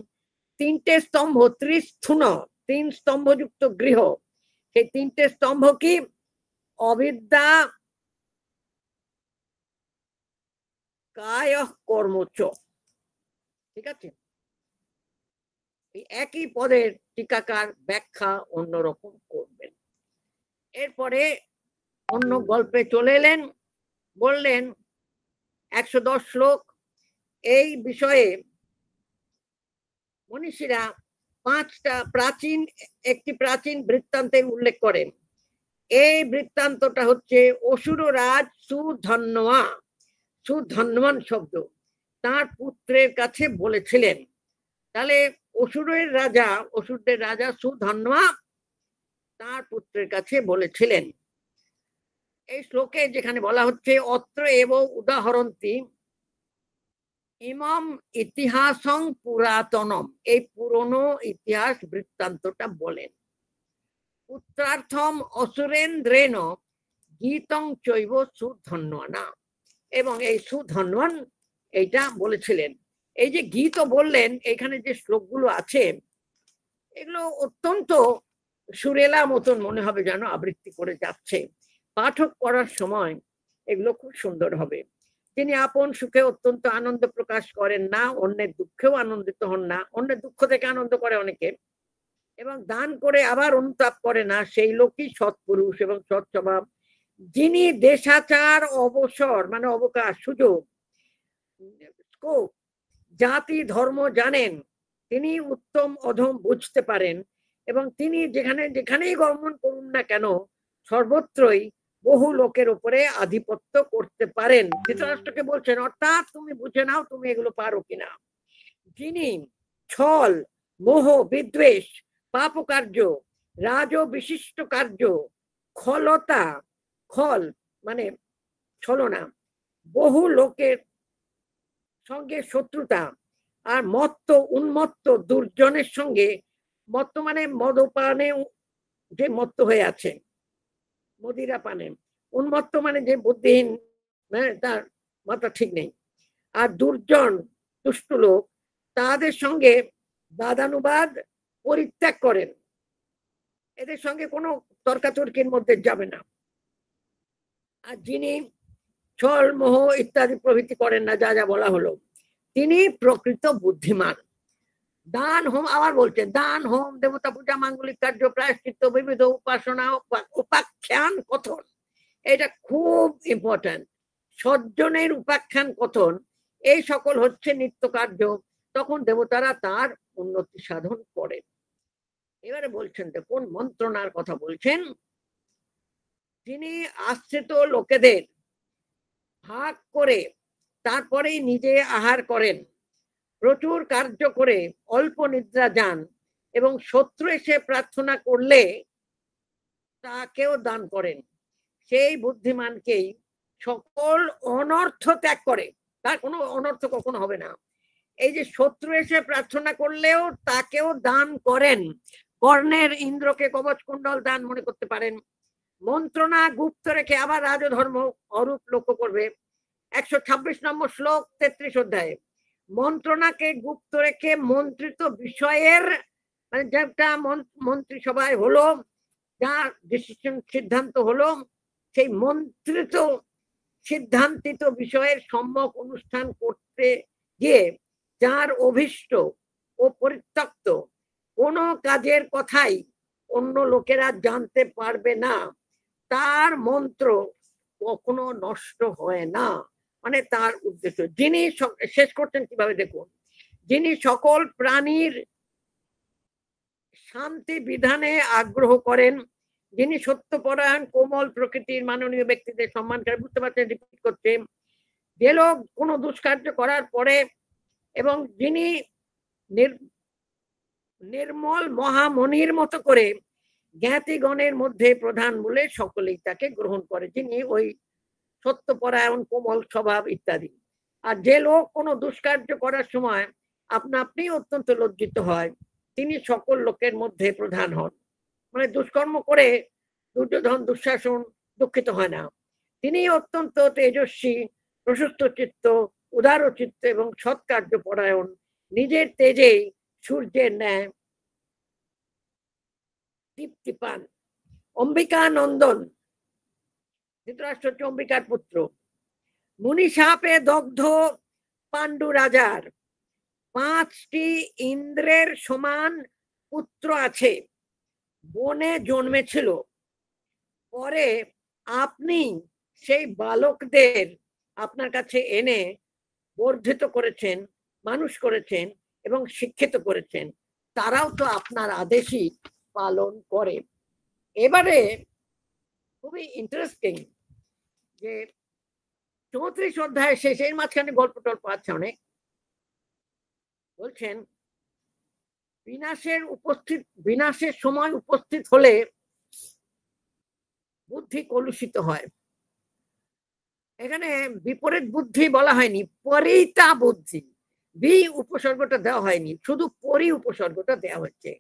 তিনটে স্তম্ভ ত্রিস্থূণ, তিন স্তম্ভযুক্ত গৃহ। সেই তিনটে স্তম্ভ কি, অবিদ্যা, কায়, কর্মচ। ঠিক আছে, এই একই পদের টিকাকার ব্যাখ্যা অন্যরকম করবেন। এরপরে অন্য গল্পে চলে এলেন, বললেন 110 শ্লোক। এই বিষয়ে মনীষীরা একটি প্রাচীন বৃত্তান্তের উল্লেখ করেন। এই বৃত্তান্তটা হচ্ছে অসুররাজ সুধন্বয়া, সুধন্বন শব্দ তার পুত্রের কাছে বলেছিলেন। তাহলে অসুরদের রাজা সুধন্বয়া তার পুত্রের কাছে বলেছিলেন। এই শ্লোকে যেখানে বলা হচ্ছে অত্র এব উদাহরন্তি ইমাম ইতিহাসং পুরাতনম, এই পুরনো ইতিহাস বৃত্তান্তটা বলেন। পুত্রার্থম অসুরেন্দ্রেণ গীতং চৈব সুধন্বনা, এবং এই সুধন্বন এইটা বলেছিলেন। এই যে গীত বললেন, এখানে যে শ্লোকগুলো আছে এগুলো অত্যন্ত সুরেলা মতন মনে হবে, যেন আবৃত্তি করে যাচ্ছে। পাঠক করার সময় এগুলো খুব সুন্দর হবে। তিনি আপন সুখে অত্যন্ত আনন্দ প্রকাশ করেন না, অন্যের দুঃখেও আনন্দিত হন না। অন্যের দুঃখ থেকে আনন্দ করে অনেকে, এবং দান করে আবার অনুতাপ করে না, সেই লোকই সৎপুরুষ এবং সৎ স্বভাব। যিনি দেশাচার অবসর মানে অবকাশ, সুযোগ, স্কোপ, জাতি ধর্ম জানেন, তিনি উত্তম অধম বুঝতে পারেন, এবং তিনি যেখানেই গমন করুন না কেন সর্বত্রই বহু লোকের উপরে আধিপত্য করতে পারেন। ধৃতরাষ্ট্রকে বলছেন, অর্থাৎ তুমি বুঝে নাও তুমি এগুলো পারো কিনা। যিনি ছল, মোহ, বিদ্বেষ, পাপ কার্য, রাজ বিশিষ্ট কার্য, খলতা, খল মানে ছলনা, বহু লোকের সঙ্গে শত্রুতা, আর মত্ত উন্মত্ত দুর্জনের সঙ্গে, মত্ত মানে মদপানে যে মত্ত হয়ে আছে, মদিরা পানে, উন্মত্ত মানে যে বুদ্ধিহীন, তার মাথা ঠিক নেই, আর দুর্জন দুষ্ট লোক, তাদের সঙ্গে বাদানুবাদ পরিত্যাগ করেন, এদের সঙ্গে কোনো তর্কাতর্কির মধ্যে যাবে না। আর যিনি ছল, মোহ ইত্যাদি প্রভৃতি করেন না, যা যা বলা হলো, তিনি প্রকৃত বুদ্ধিমান। দান হোম, আবার বলছেন দান হোম, দেবতা পূজা, মাঙ্গলিক কার্য, প্রায়শ্চিত্ত, বিবিধ উপাসনা, উপাখ্যান কথন, এটা খুব ইম্পর্টেন্ট। সজ্জনের উপাখ্যান কথন, এই সকল হচ্ছে নিত্য কার্য, তখন দেবতারা তার উন্নতি সাধন করেন। এবারে বলছেন, দেখুন মন্ত্রণার কথা বলছেন। তিনি আশ্রিত লোকেদের ভাগ করে তারপরেই নিজে আহার করেন, প্রচুর কার্য করে অল্প নিদ্রা যান, এবং শত্রু এসে প্রার্থনা করলে তাকেও দান করেন। সেই বুদ্ধিমানকেই সকল অনর্থ ত্যাগ করে, তার কোনো অনর্থ কখনো হবে না। এই যে শত্রু এসে প্রার্থনা করলেও তাকেও দান করেন। কর্ণের ইন্দ্রকে কবচ কুণ্ডল দান মনে করতে পারেন। মন্ত্রণা গুপ্ত রেখে, আবার রাজধর্ম অরূপ লক্ষ্য করবে 126 নম্বর শ্লোক 33 অধ্যায়ে, মন্ত্রণাকে গুপ্ত রেখে মন্ত্রিত বিষয়ের মানে যেটা মন্ত্রিসভায় হলো, যা ডিসিশন সিদ্ধান্ত হলো, সেই মন্ত্রিত সিদ্ধান্তিত বিষয়ের সম্যক অনুষ্ঠান করতে গিয়ে যার অভিষ্ট ও পরিত্যক্ত কোনো কাজের কথাই অন্য লোকেরা জানতে পারবে না, তার মন্ত্র কখনো নষ্ট হয় না। মানে তার উদ্দেশ্য, যিনি শেষ করছেন কিভাবে দেখুন, যিনি সকল প্রাণীর শান্তি বিধানে আগ্রহ করেন, যিনি সত্যপরায়ণ কোমল প্রকৃতির মাননীয় ব্যক্তিদের সম্মান করে, বুঝতে পারছেন রিপিট করছে, যে লোক কোনো দুষ্কার্য করার পরে, এবং যিনি নির্মল মহামণির মতো করে জ্ঞাতিগণের মধ্যে প্রধান বলে সকলেই তাকে গ্রহণ করে, যিনি ওই সত্যপরায়ণ, কোমল স্বভাব ইত্যাদি। আর যে লোক কোনো দুষ্কার্য করার সময় আপনা আপনি অত্যন্ত লজ্জিত হয়, তিনি সকল লোকের মধ্যে প্রধান হন। মানে দুষ্কর্ম করে দুর্যোধন দুঃশাসন দুঃখিত হয় না। তিনি অত্যন্ত তেজস্বী, প্রশস্ত চিত্ত, উদার চিত্ত এবং সৎকার্য পরায়ণ, নিজের তেজেই সূর্যের ন্যায় দীপ্তি পান। অম্বিকা নন্দন, ধৃতরাষ্ট্র হচ্ছে অম্বিকার পুত্র। মুনি সাপে দগ্ধ পাণ্ডু রাজার 5টি ইন্দ্রের সমান পুত্র আছে, বনে জন্মেছিল। পরে আপনি সেই বালকদের আপনার কাছে এনে বর্ধিত করেছেন, মানুষ করেছেন এবং শিক্ষিত করেছেন। তারাও তো আপনার আদেশই পালন করে। এবারে খুবই ইন্টারেস্টিং যে 34 অধ্যায় শেষে, এর মাঝখানে গল্প টল্প আছে অনেক। বলছেন বিনাশের সময় উপস্থিত হলে বুদ্ধি কলুষিত হয়। এখানে বিপরীত বুদ্ধি বলা হয়নি, পরিতা বুদ্ধি। বি উপসর্গটা দেওয়া হয়নি, শুধু পরি উপসর্গটা দেওয়া হচ্ছে।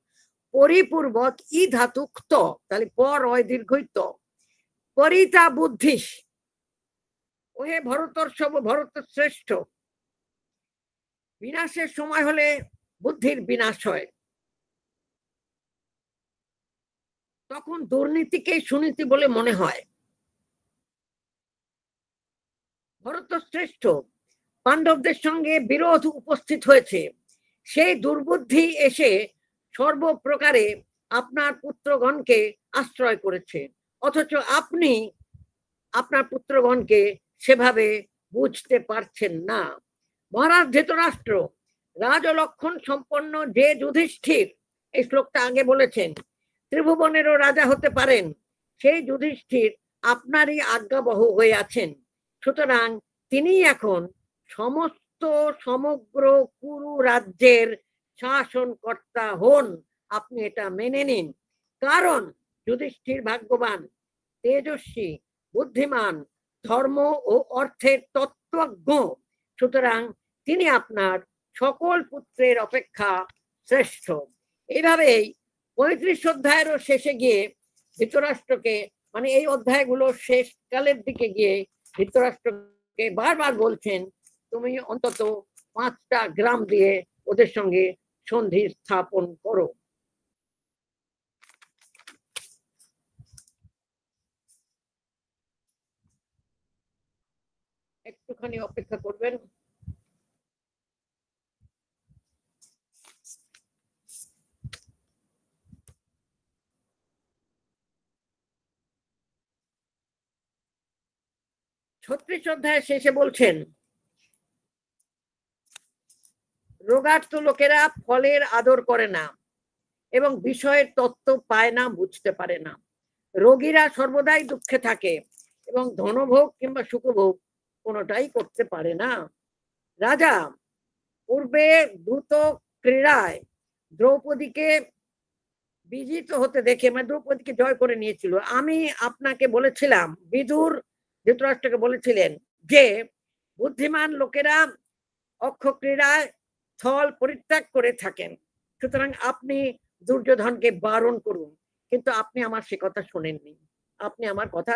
পরিপূর্বক ই ধাতু ত, তাহলে পর হয় দীর্ঘিত। পরিতা বুদ্ধি, ওহে ভরতর্ষভ, ভরত শ্রেষ্ঠ। বিনাশের সময় হলে বুদ্ধির বিনাশ হয়, তখন দুর্নীতিকে সুনীতি বলে মনে হয়। ভরত শ্রেষ্ঠ, পাণ্ডবদের সঙ্গে বিরোধ উপস্থিত হয়েছে, সেই দুর্বুদ্ধি এসে সর্বপ্রকারে আপনার পুত্রগণকে আশ্রয় করেছে, অথচ আপনি আপনার পুত্রগণকে সেভাবে বুঝতে পারছেন না। মহারাজ ধৃতরাষ্ট্র, রাজলক্ষণ সম্পন্ন যে যুধিষ্ঠির, এই শ্লোকটা আগে বলেছেন, ত্রিভুবনেরও রাজা হতে পারেন, সেই যুধিষ্ঠির আপনারই আজ্ঞাবহ হয়ে আছেন। সুতরাং তিনি এখন সমগ্র কুরু রাজ্যের শাসনকর্তা হন। আপনি এটা মেনে নিন, কারণ যুধিষ্ঠির ভাগ্যবান, তেজস্বী, বুদ্ধিমান, ধর্ম ও অর্থের তত্ত্বজ্ঞ। সুতরাং তিনি আপনার সকল পুত্রের অপেক্ষা শ্রেষ্ঠ। এইভাবেই 35 অধ্যায়েরও শেষে গিয়ে ধৃতরাষ্ট্রকে, মানে এই অধ্যায়গুলো শেষ কালের দিকে গিয়ে ধৃতরাষ্ট্রকে বারবার বলছেন, তুমি অন্তত 5টা গ্রাম দিয়ে ওদের সঙ্গে সন্ধি স্থাপন করো। একটুখানি অপেক্ষা করবেন। ছত্রিশ অধ্যায় শেষে বলছেন, রোগার্থ লোকেরা ফলের আদর করে না এবং বিষয়ের তত্ত্ব পায় না, বুঝতে পারে না। রোগীরা সর্বদাই দুঃখে থাকে এবং ধনভোগ কিংবা সুখভোগ কোনোটাই করতে পারে না। রাজা পূর্বে দ্রুত ক্রীড়ায় দ্রৌপদীকে বিজিত হতে দেখে, মানে দ্রৌপদীকে জয় করে নিয়েছিল। আমি আপনাকে বলেছিলাম, বিদুর ধৃতরাষ্ট্রকে বলেছিলেন যে বুদ্ধিমান লোকেরা অক্ষ ক্রীড়ায় স্থল পরিত্যাগ করে থাকেন, সুতরাং আপনি দুর্যোধনকে বারণ করুন। কিন্তু আপনি আমার সে কথা শোনেননি, আপনি আমার কথা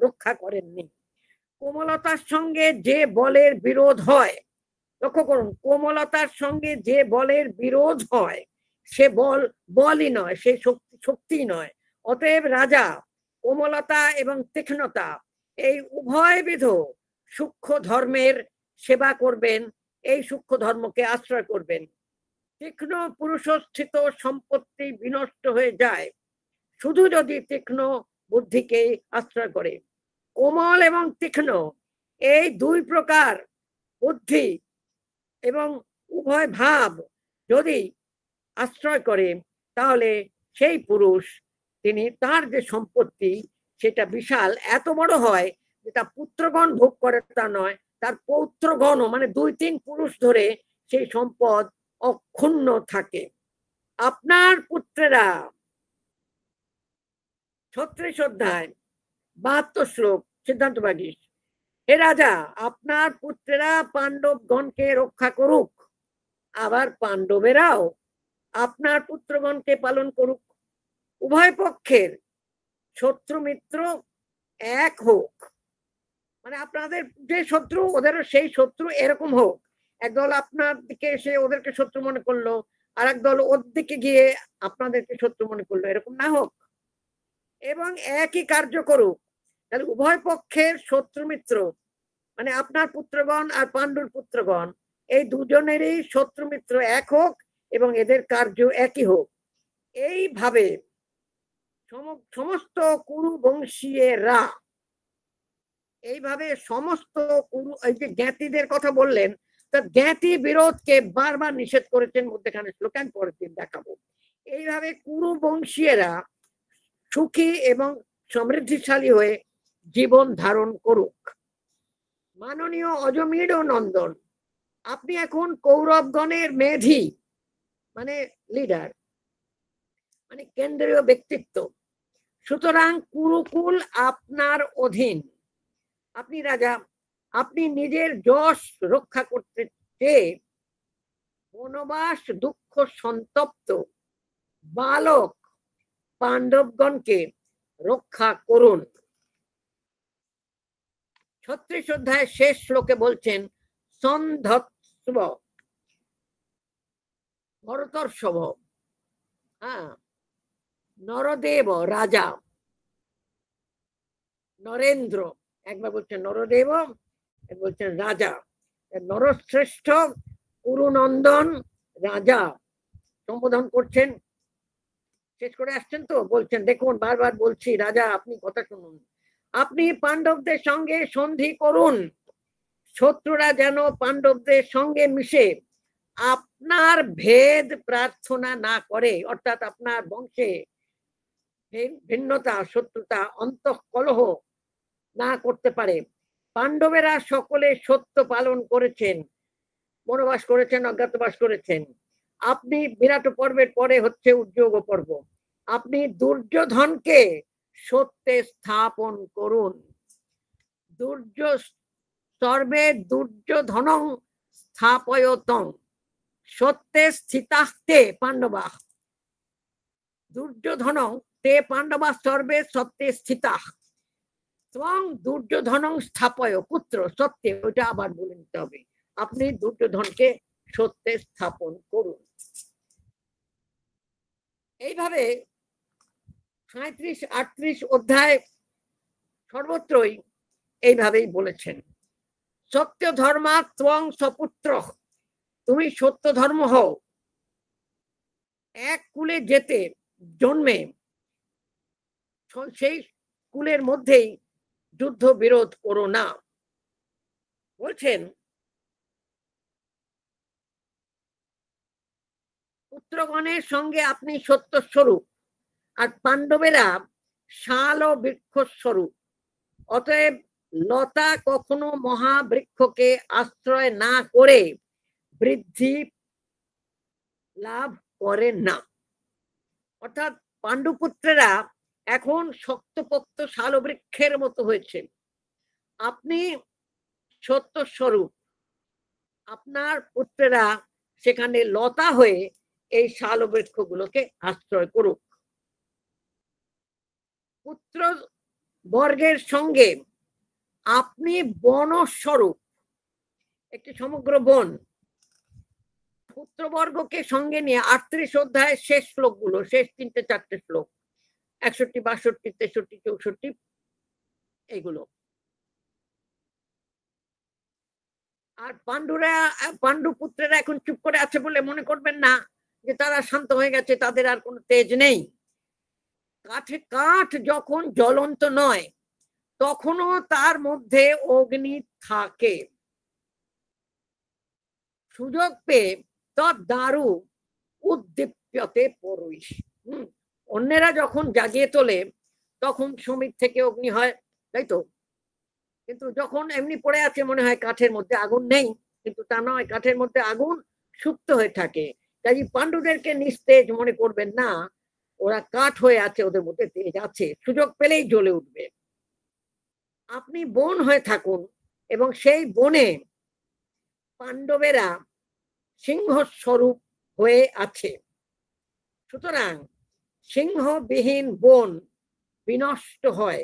রক্ষা করেননি। কোমলতার সঙ্গে যে বলের বিরোধ হয়, লক্ষ্য করুন, কোমলতার সঙ্গে যে বলের বিরোধ হয় সে বলই নয়, সে শক্তি নয়। অতএব রাজা কোমলতা এবং তীক্ষ্ণতা, এই উভয়বিধ সূক্ষ্ম ধর্মের সেবা করবেন, এই সূক্ষ্ম ধর্মকে আশ্রয় করবেন। তীক্ষ্ণ পুরুষস্থিত সম্পত্তি বিনষ্ট হয়ে যায় শুধু যদি তীক্ষ্ণ বুদ্ধিকে আশ্রয় করে। কোমল এবং তীক্ষ্ণ এই 2 প্রকার বুদ্ধি এবং উভয় ভাব যদি আশ্রয় করে, তাহলে সেই পুরুষ, তিনি তার যে সম্পত্তি সেটা বিশাল, এত বড় হয় যেটা পুত্রগণ ভোগ করে তা নয়, তার পৌত্রগণও, মানে 2-3 পুরুষ ধরে সেই সম্পদ অক্ষুণ্ণ থাকে। আপনার পুত্রেরা, 36 অধ্যায় 72 শ্লোক, সিদ্ধান্ত বাগীশ, হে রাজা, আপনার পুত্রেরা পাণ্ডবগণকে রক্ষা করুক, আবার পাণ্ডবেরাও আপনার পুত্রগণকে পালন করুক। উভয় পক্ষের শত্রু মিত্র এক হোক, মানে আপনাদের যে শত্রু ওদেরও সেই শত্রু এরকম হোক। একদল আপনার দিকে এসে ওদেরকে শত্রু মনে করলো, আর একদল ওর দিকে গিয়ে আপনাদেরকে শত্রু মনে করলো, এরকম না হোক। এবং একই কার্য করুক। তাহলে উভয় পক্ষের শত্রু মিত্র, মানে আপনার পুত্রগণ আর পাণ্ডুর পুত্রগণ, এই দুজনেরই শত্রু মিত্র এক হোক এবং এদের কার্য একই হোক। এইভাবে সমস্ত কুরু বংশীয়রা, এইভাবে সমস্ত কুরু, এই যে জ্ঞাতিদের কথা বললেন, তা জ্ঞাতি বিরোধকে বারবার নিষেধ করেছেন মধ্যখানে শ্লোকান, পরের দিন দেখাবো। এইভাবে কুরু বংশীয়রা সুখী এবং সমৃদ্ধিশালী হয়ে জীবন ধারণ করুক। মাননীয় অজমির নন্দন, আপনি এখন কৌরবগণের মেধি, মানে লিডার, মানে কেন্দ্রীয় ব্যক্তিত্ব। সুতরাং কুরুকুল আপনার অধীন, আপনি রাজা। আপনি নিজের যশ রক্ষা করতে চেয়ে বনবাস দুঃখ সন্তপ্ত বালক পাণ্ডবগণকে রক্ষা করুন। 36 অধ্যায় শেষ শ্লোকে বলছেন সন্ধৎস্ব ভরতর্ষভ, নরদেব রাজা, নরেন্দ্র, একবার বলছেন নরদেব, বলছেন রাজা, নরশ্রেষ্ঠ কুরুনন্দন রাজা সম্বোধন করছেন। শেষ করে আসছেন তো, বলছেন দেখুন বারবার বলছি রাজা আপনি কথা শুনুন, আপনি পাণ্ডবদের সঙ্গে সন্ধি করুন, শত্রুরা যেন পাণ্ডবদের সঙ্গে মিশে আপনার ভেদ প্রার্থনা না করে, অর্থাৎ আপনার বংশে ভিন্নতা, শত্রুতা, অন্তঃকলহ না করতে পারে। পাণ্ডবেরা সকলে সত্য পালন করেছেন, বনবাস করেছেন, অজ্ঞাতবাস করেছেন। আপনি বিরাট পর্বের পরে হচ্ছে উদ্যোগ পর্ব, আপনি দুর্যোধনকে সত্যে স্থাপন করুন। সর্বে দুর্যোধনং স্থাপয়তং সত্যে স্থিতাস্তে পাণ্ডবা, দুর্যোধনং তে পাণ্ডবা সর্বে সত্যে স্থিতাঃ এবং দুর্যোধনং স্থাপয় পুত্র সত্যে, ওইটা আবার বলে নিতে হবে, আপনি দুর্যোধনকে সত্যে স্থাপন করুন। এইভাবে 37-38 অধ্যায় সর্বত্রই এইভাবেই বলেছেন। সত্য ধর্মা ত্বং সপুত্র, তুমি সত্য ধর্ম হও, এক কুলে যেতে জন্মে সেই কুলের মধ্যেই যুদ্ধ বিরোধ করো না। বলছেন পুত্রগণের সঙ্গে আপনি সত্য স্বরূপ, আর পাণ্ডবেরা শাল ও বৃক্ষ স্বরূপ, অতএব লতা কখনো মহাবৃক্ষকে আশ্রয় না করে বৃদ্ধি লাভ করে না। অর্থাৎ পাণ্ডুপুত্রেরা এখন শক্তপোক্ত শাল বৃক্ষের মতো হয়েছে, আপনি সত্য স্বরূপ, আপনার পুত্রেরা সেখানে লতা হয়ে এই শাল বৃক্ষগুলোকে আশ্রয় করুক। পুত্র বর্গের সঙ্গে আপনি বনস্বরূপ, একটি সমগ্র বন, পুত্রবর্গকে সঙ্গে নিয়ে 38 অধ্যায়ের শেষ শ্লোকগুলো, শেষ 3-4 শ্লোক 61, 62, 63, 64 এইগুলো। আর পাণ্ডু পুত্রেরা এখন চুপ করে আছে বলে মনে করবেন না যে তারা শান্ত হয়ে গেছে, তাদের আর কোনো তেজ নেই। কাঠ যখন জ্বলন্ত নয় তখনও তার মধ্যে অগ্নি থাকে, সুযোগ পেয়ে তদ্দারু উদ্দীপ্যতে পরৈশ, অন্যেরা যখন জাগিয়ে তোলে তখন সমীর থেকে অগ্নি হয়, তাই তো? কিন্তু যখন এমনি পড়ে আছে মনে হয় কাঠের মধ্যে আগুন নেই, কিন্তু তা নয়, কাঠের মধ্যে আগুন সুপ্ত হয়ে থাকে। তাই পাণ্ডুদেরকে নিস্তেজ মনে করবেন না, ওরা কাঠ হয়ে আছে, ওদের মধ্যে তেজ আছে, সুযোগ পেলেই জ্বলে উঠবে। আপনি বন হয়ে থাকুন এবং সেই বনে পাণ্ডবেরা সিংহ স্বরূপ হয়ে আছে, সুতরাং সিংহবিহীন বন বিনষ্ট হয়,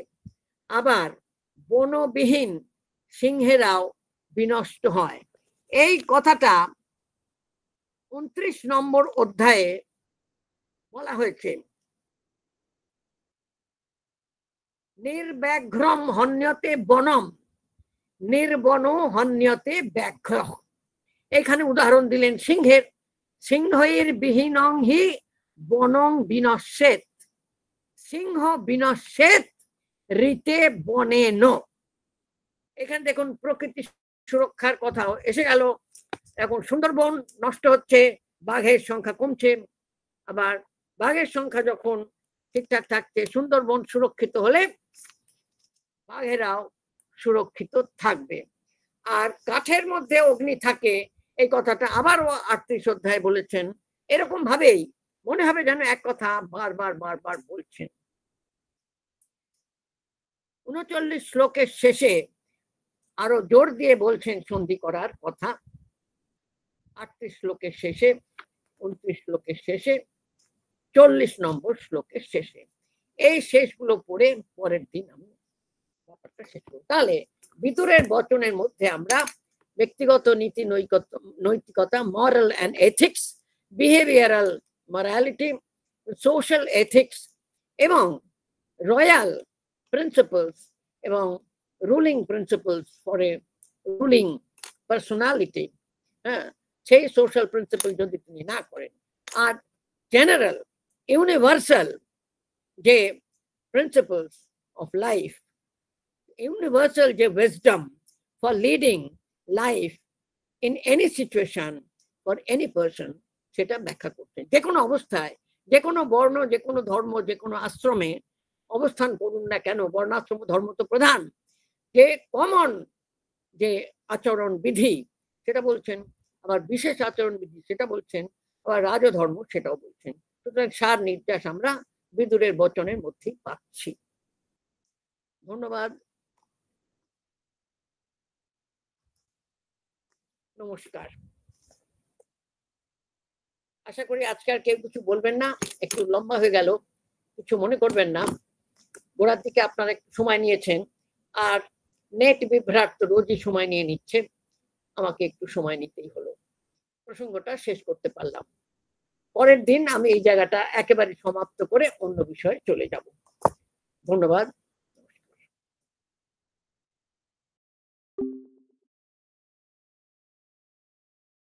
আবার বনবিহীন সিংহেরাও বিনষ্ট হয়। এই কথাটা 29 নম্বর অধ্যায়ে বলা হয়েছে। নির্ব্যাঘ্রম হন্যতে বনম, নির্বন হন্যতে ব্যাঘ্র। এখানে উদাহরণ দিলেন সিংহের। সিংহের বিহীনং হি বনং বিনশ্যেত, সিংহ বিনশ্যেত ঋতে বনেন। এখানে দেখুন প্রকৃতি সুরক্ষার কথাও এসে গেল। এখন সুন্দরবন নষ্ট হচ্ছে, বাঘের সংখ্যা কমছে, আবার বাঘের সংখ্যা যখন ঠিকঠাক থাকছে, সুন্দরবন সুরক্ষিত হলে বাঘেরাও সুরক্ষিত থাকবে। আর কাঠের মধ্যে অগ্নি থাকে, এই কথাটা আবারও 38 অধ্যায়ে বলেছেন। এরকম ভাবেই মনে হবে যেন এক কথা বারবার বারবার বলছেন। 39 শ্লোকের শেষে আরো জোর দিয়ে বলছেন সন্ধি করার কথা। 38 শ্লোকের শেষে, 29 শ্লোকের শেষে, 40 নম্বর শ্লোকের শেষে, এই শেষগুলো পড়ে পরের দিন আমি ব্যাপারটা শেষ করব। তাহলে ভিতরের বচনের মধ্যে আমরা ব্যক্তিগত নীতি নৈতিকতা, moral and ethics, behavioural morality, social ethics এবং রয়্যাল প্রিন্সিপলস এবং ruling principles for a ruling personality, হ্যাঁ, সেই সোশ্যাল প্রিন্সিপল যদি তিনি না করেন, আর জেনারেল ইউনিভার্সাল যে প্রিন্সিপলস অফ লাইফ, universal যে wisdom for leading life in any situation for any person, সেটা ব্যাখ্যা করতেন। যে কোনো অবস্থায়, যে কোনো বর্ণ, যে কোনো ধর্ম, যে কোনো আশ্রমে অবস্থান করুন না কেন, বর্ণাশ্রম ধর্ম তো প্রধান, যে কমন যে আচরণ বিধি সেটা বলছেন, আবার বিশেষ আচরণ বিধি সেটা বলছেন, আবার রাজধর্ম সেটাও বলছেন। সুতরাং সার নির্যাস আমরা বিদুরের বচনের মধ্যেই পাচ্ছি। ধন্যবাদ, নমস্কার। আশা করি আজকে আর কেউ কিছু বলবেন না, একটু লম্বা হয়ে গেল, কিছু মনে করবেন না। গোড়ার দিকে আপনারা একটু সময় নিয়েছেন, আর নেট বিভ্রাট তো রোজই সময় নিয়ে নিচ্ছে, আমাকে একটু সময় নিতেই হলো, প্রসঙ্গটা শেষ করতে পারলাম। পরের দিন আমি এই জায়গাটা একেবারে সমাপ্ত করে অন্য বিষয়ে চলে যাব। ধন্যবাদ।